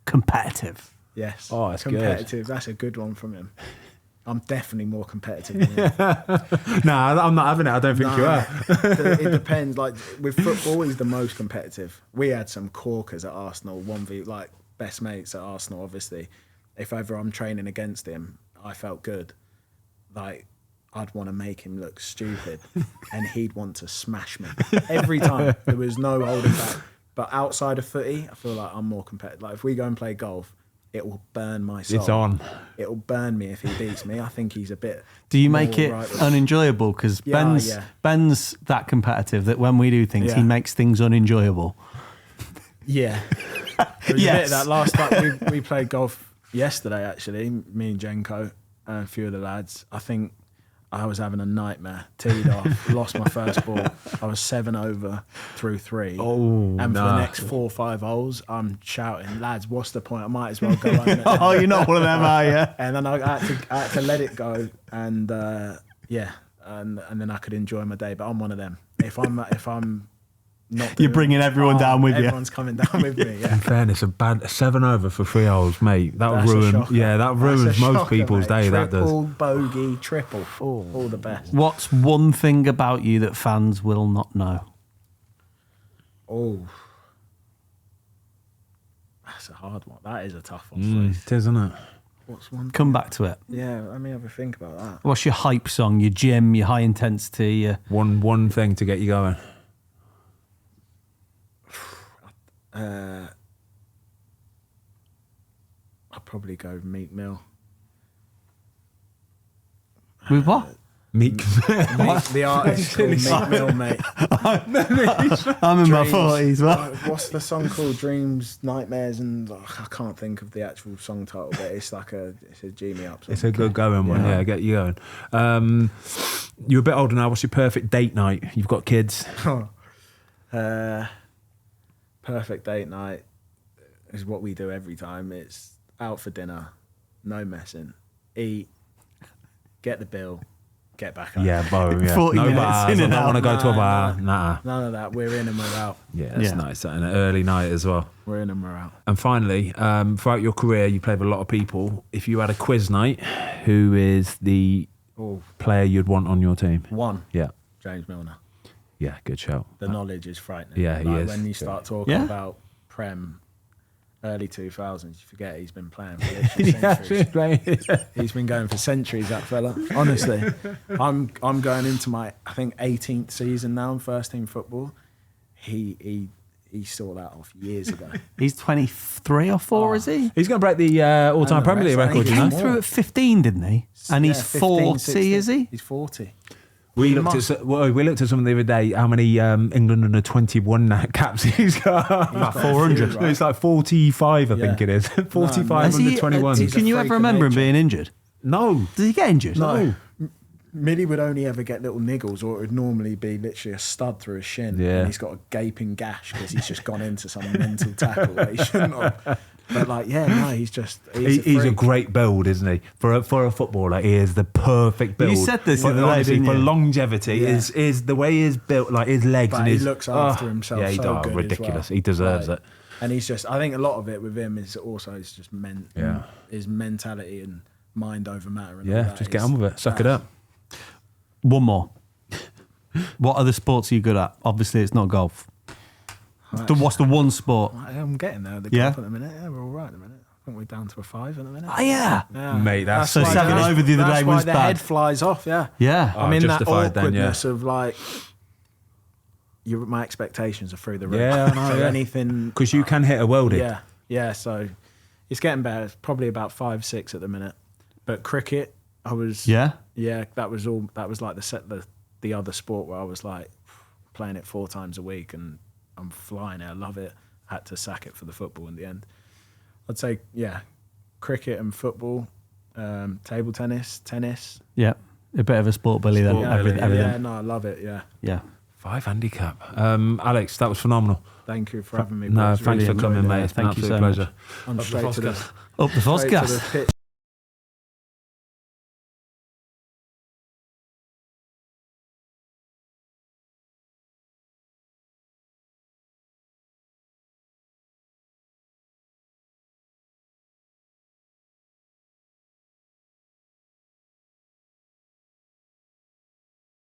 Competitive. Yes. Oh, that's competitive. good. That's a good one from him. I'm definitely more competitive than him. Nah, I'm not having it. I don't think you are. It depends. Like with football, he's the most competitive. We had some corkers at Arsenal, 1v like best mates at Arsenal. Obviously, if ever I'm training against him, I felt good. Like I'd want to make him look stupid, and he'd want to smash me every time. There was no holding back. But outside of footy, I feel like I'm more competitive. Like if we go and play golf, it will burn my soul. It's on. It will burn me if he beats me. I think he's a bit. Do you make it unenjoyable? Because Ben's that competitive that when we do things, he makes things unenjoyable. Yeah. There was a bit of that last time we played golf yesterday. Actually, me and Jenko and a few of the lads. I think I was having a nightmare. Teed off, lost my first ball. I was 7 over through 3. Oh, and for the next 4 or 5 holes, I'm shouting, lads, what's the point? I might as well go home. Oh, you're not one of them, are you? And then I had to let it go, and and then I could enjoy my day. But I'm one of them. If I'm not, you're bringing everyone down with you. Everyone's coming down with me. Yeah. In fairness, a 7 over for 3 holes, mate. That ruins. Yeah, that ruins most people's day. Triple, that does. Bogey, triple, all the best. What's one thing about you that fans will not know? Oh, that's a hard one. That is a tough one. It is, isn't it? What's one? Come back to it. Yeah, let me have a think about that. What's your hype song? Your gym? Your high intensity? Your... One thing to get you going. I'd probably go Meek Mill. With what? Meek. The artist called Meek Mill, mate. I'm in my 40s. What? What's the song called? Dreams, Nightmares, and I can't think of the actual song title, but it's like it's a G me up song. It's a good going one. Yeah, get you going. You're a bit older now. What's your perfect date night? You've got kids. Perfect date night is what we do every time. It's out for dinner, no messing, eat, get the bill, get back home. Yeah, boom. Yeah. 40 no minutes bars. in and I don't out. want to go to a bar. Nah. None of that. We're in and we're out. Yeah, that's nice. And an early night as well. We're in and we're out. And finally, throughout your career, you played with a lot of people. If you had a quiz night, who is the player you'd want on your team? One. Yeah. James Milner. Yeah, good shout. The knowledge is frightening. Yeah, he is. When you start talking about Prem, early 2000s, you forget he's been playing for centuries. He's been going for centuries, that fella. Honestly, I'm going into my, I think, 18th season now in first team football. He saw that off years ago. He's 23 or 4, is he? He's going to break the all-time Premier League record, He you know? came through at 15, didn't he? And he's 40, 16. is he? He's 40. We looked at something the other day, how many England under 21 caps he's got. About 400. Right? It's like 45, I think it is. 45 under 21. Can you ever remember him being injured? No. Did he get injured? No. Millie would only ever get little niggles, or it would normally be literally a stud through his shin. Yeah. And he's got a gaping gash because he's just gone into some mental tackle that he shouldn't have. But like, yeah, no, he's a great build, isn't he? For a footballer, he is the perfect build. You said this the other day, honestly, didn't for you? longevity is the way he's built, like his legs But and he his looks after himself. Yeah, he so does. good Ridiculous. as well. He deserves Like, it. And he's just, I think a lot of it with him is also his just his mentality and mind over matter. And all Yeah, that just get on with it. Suck it up. One more. What other sports are you good at? Obviously, it's not golf. What's the one sport? I'm getting there. The golf at the minute. Yeah, we're all right at the minute. I think we're down to a 5 at the minute. Oh, yeah. Mate, that's So why 7 over the other day was the bad. head flies off, yeah. Yeah. I'm in that justified then, yeah. awkwardness of like, my expectations are through the roof. Yeah, I know, so yeah. anything... Because you can hit a worldie. Yeah, so it's getting better. It's probably about 5, 6 at the minute. But cricket, I was... Yeah? Yeah, that was like the other sport where I was like playing it 4 times a week and I'm flying it. I love it. Had to sack it for the football in the end. I'd say, yeah, cricket and football, table tennis. Yeah. A bit of a sport bully then. Everything. Yeah, no, I love it, yeah. Yeah. 5 handicap. Alex, that was phenomenal. Thank you for having me. No, boys. thanks Really for coming, enjoyed it. mate. It's been an Thank you absolute so much. pleasure. I'm straight to the Up the straight to Fozcast. the pitch.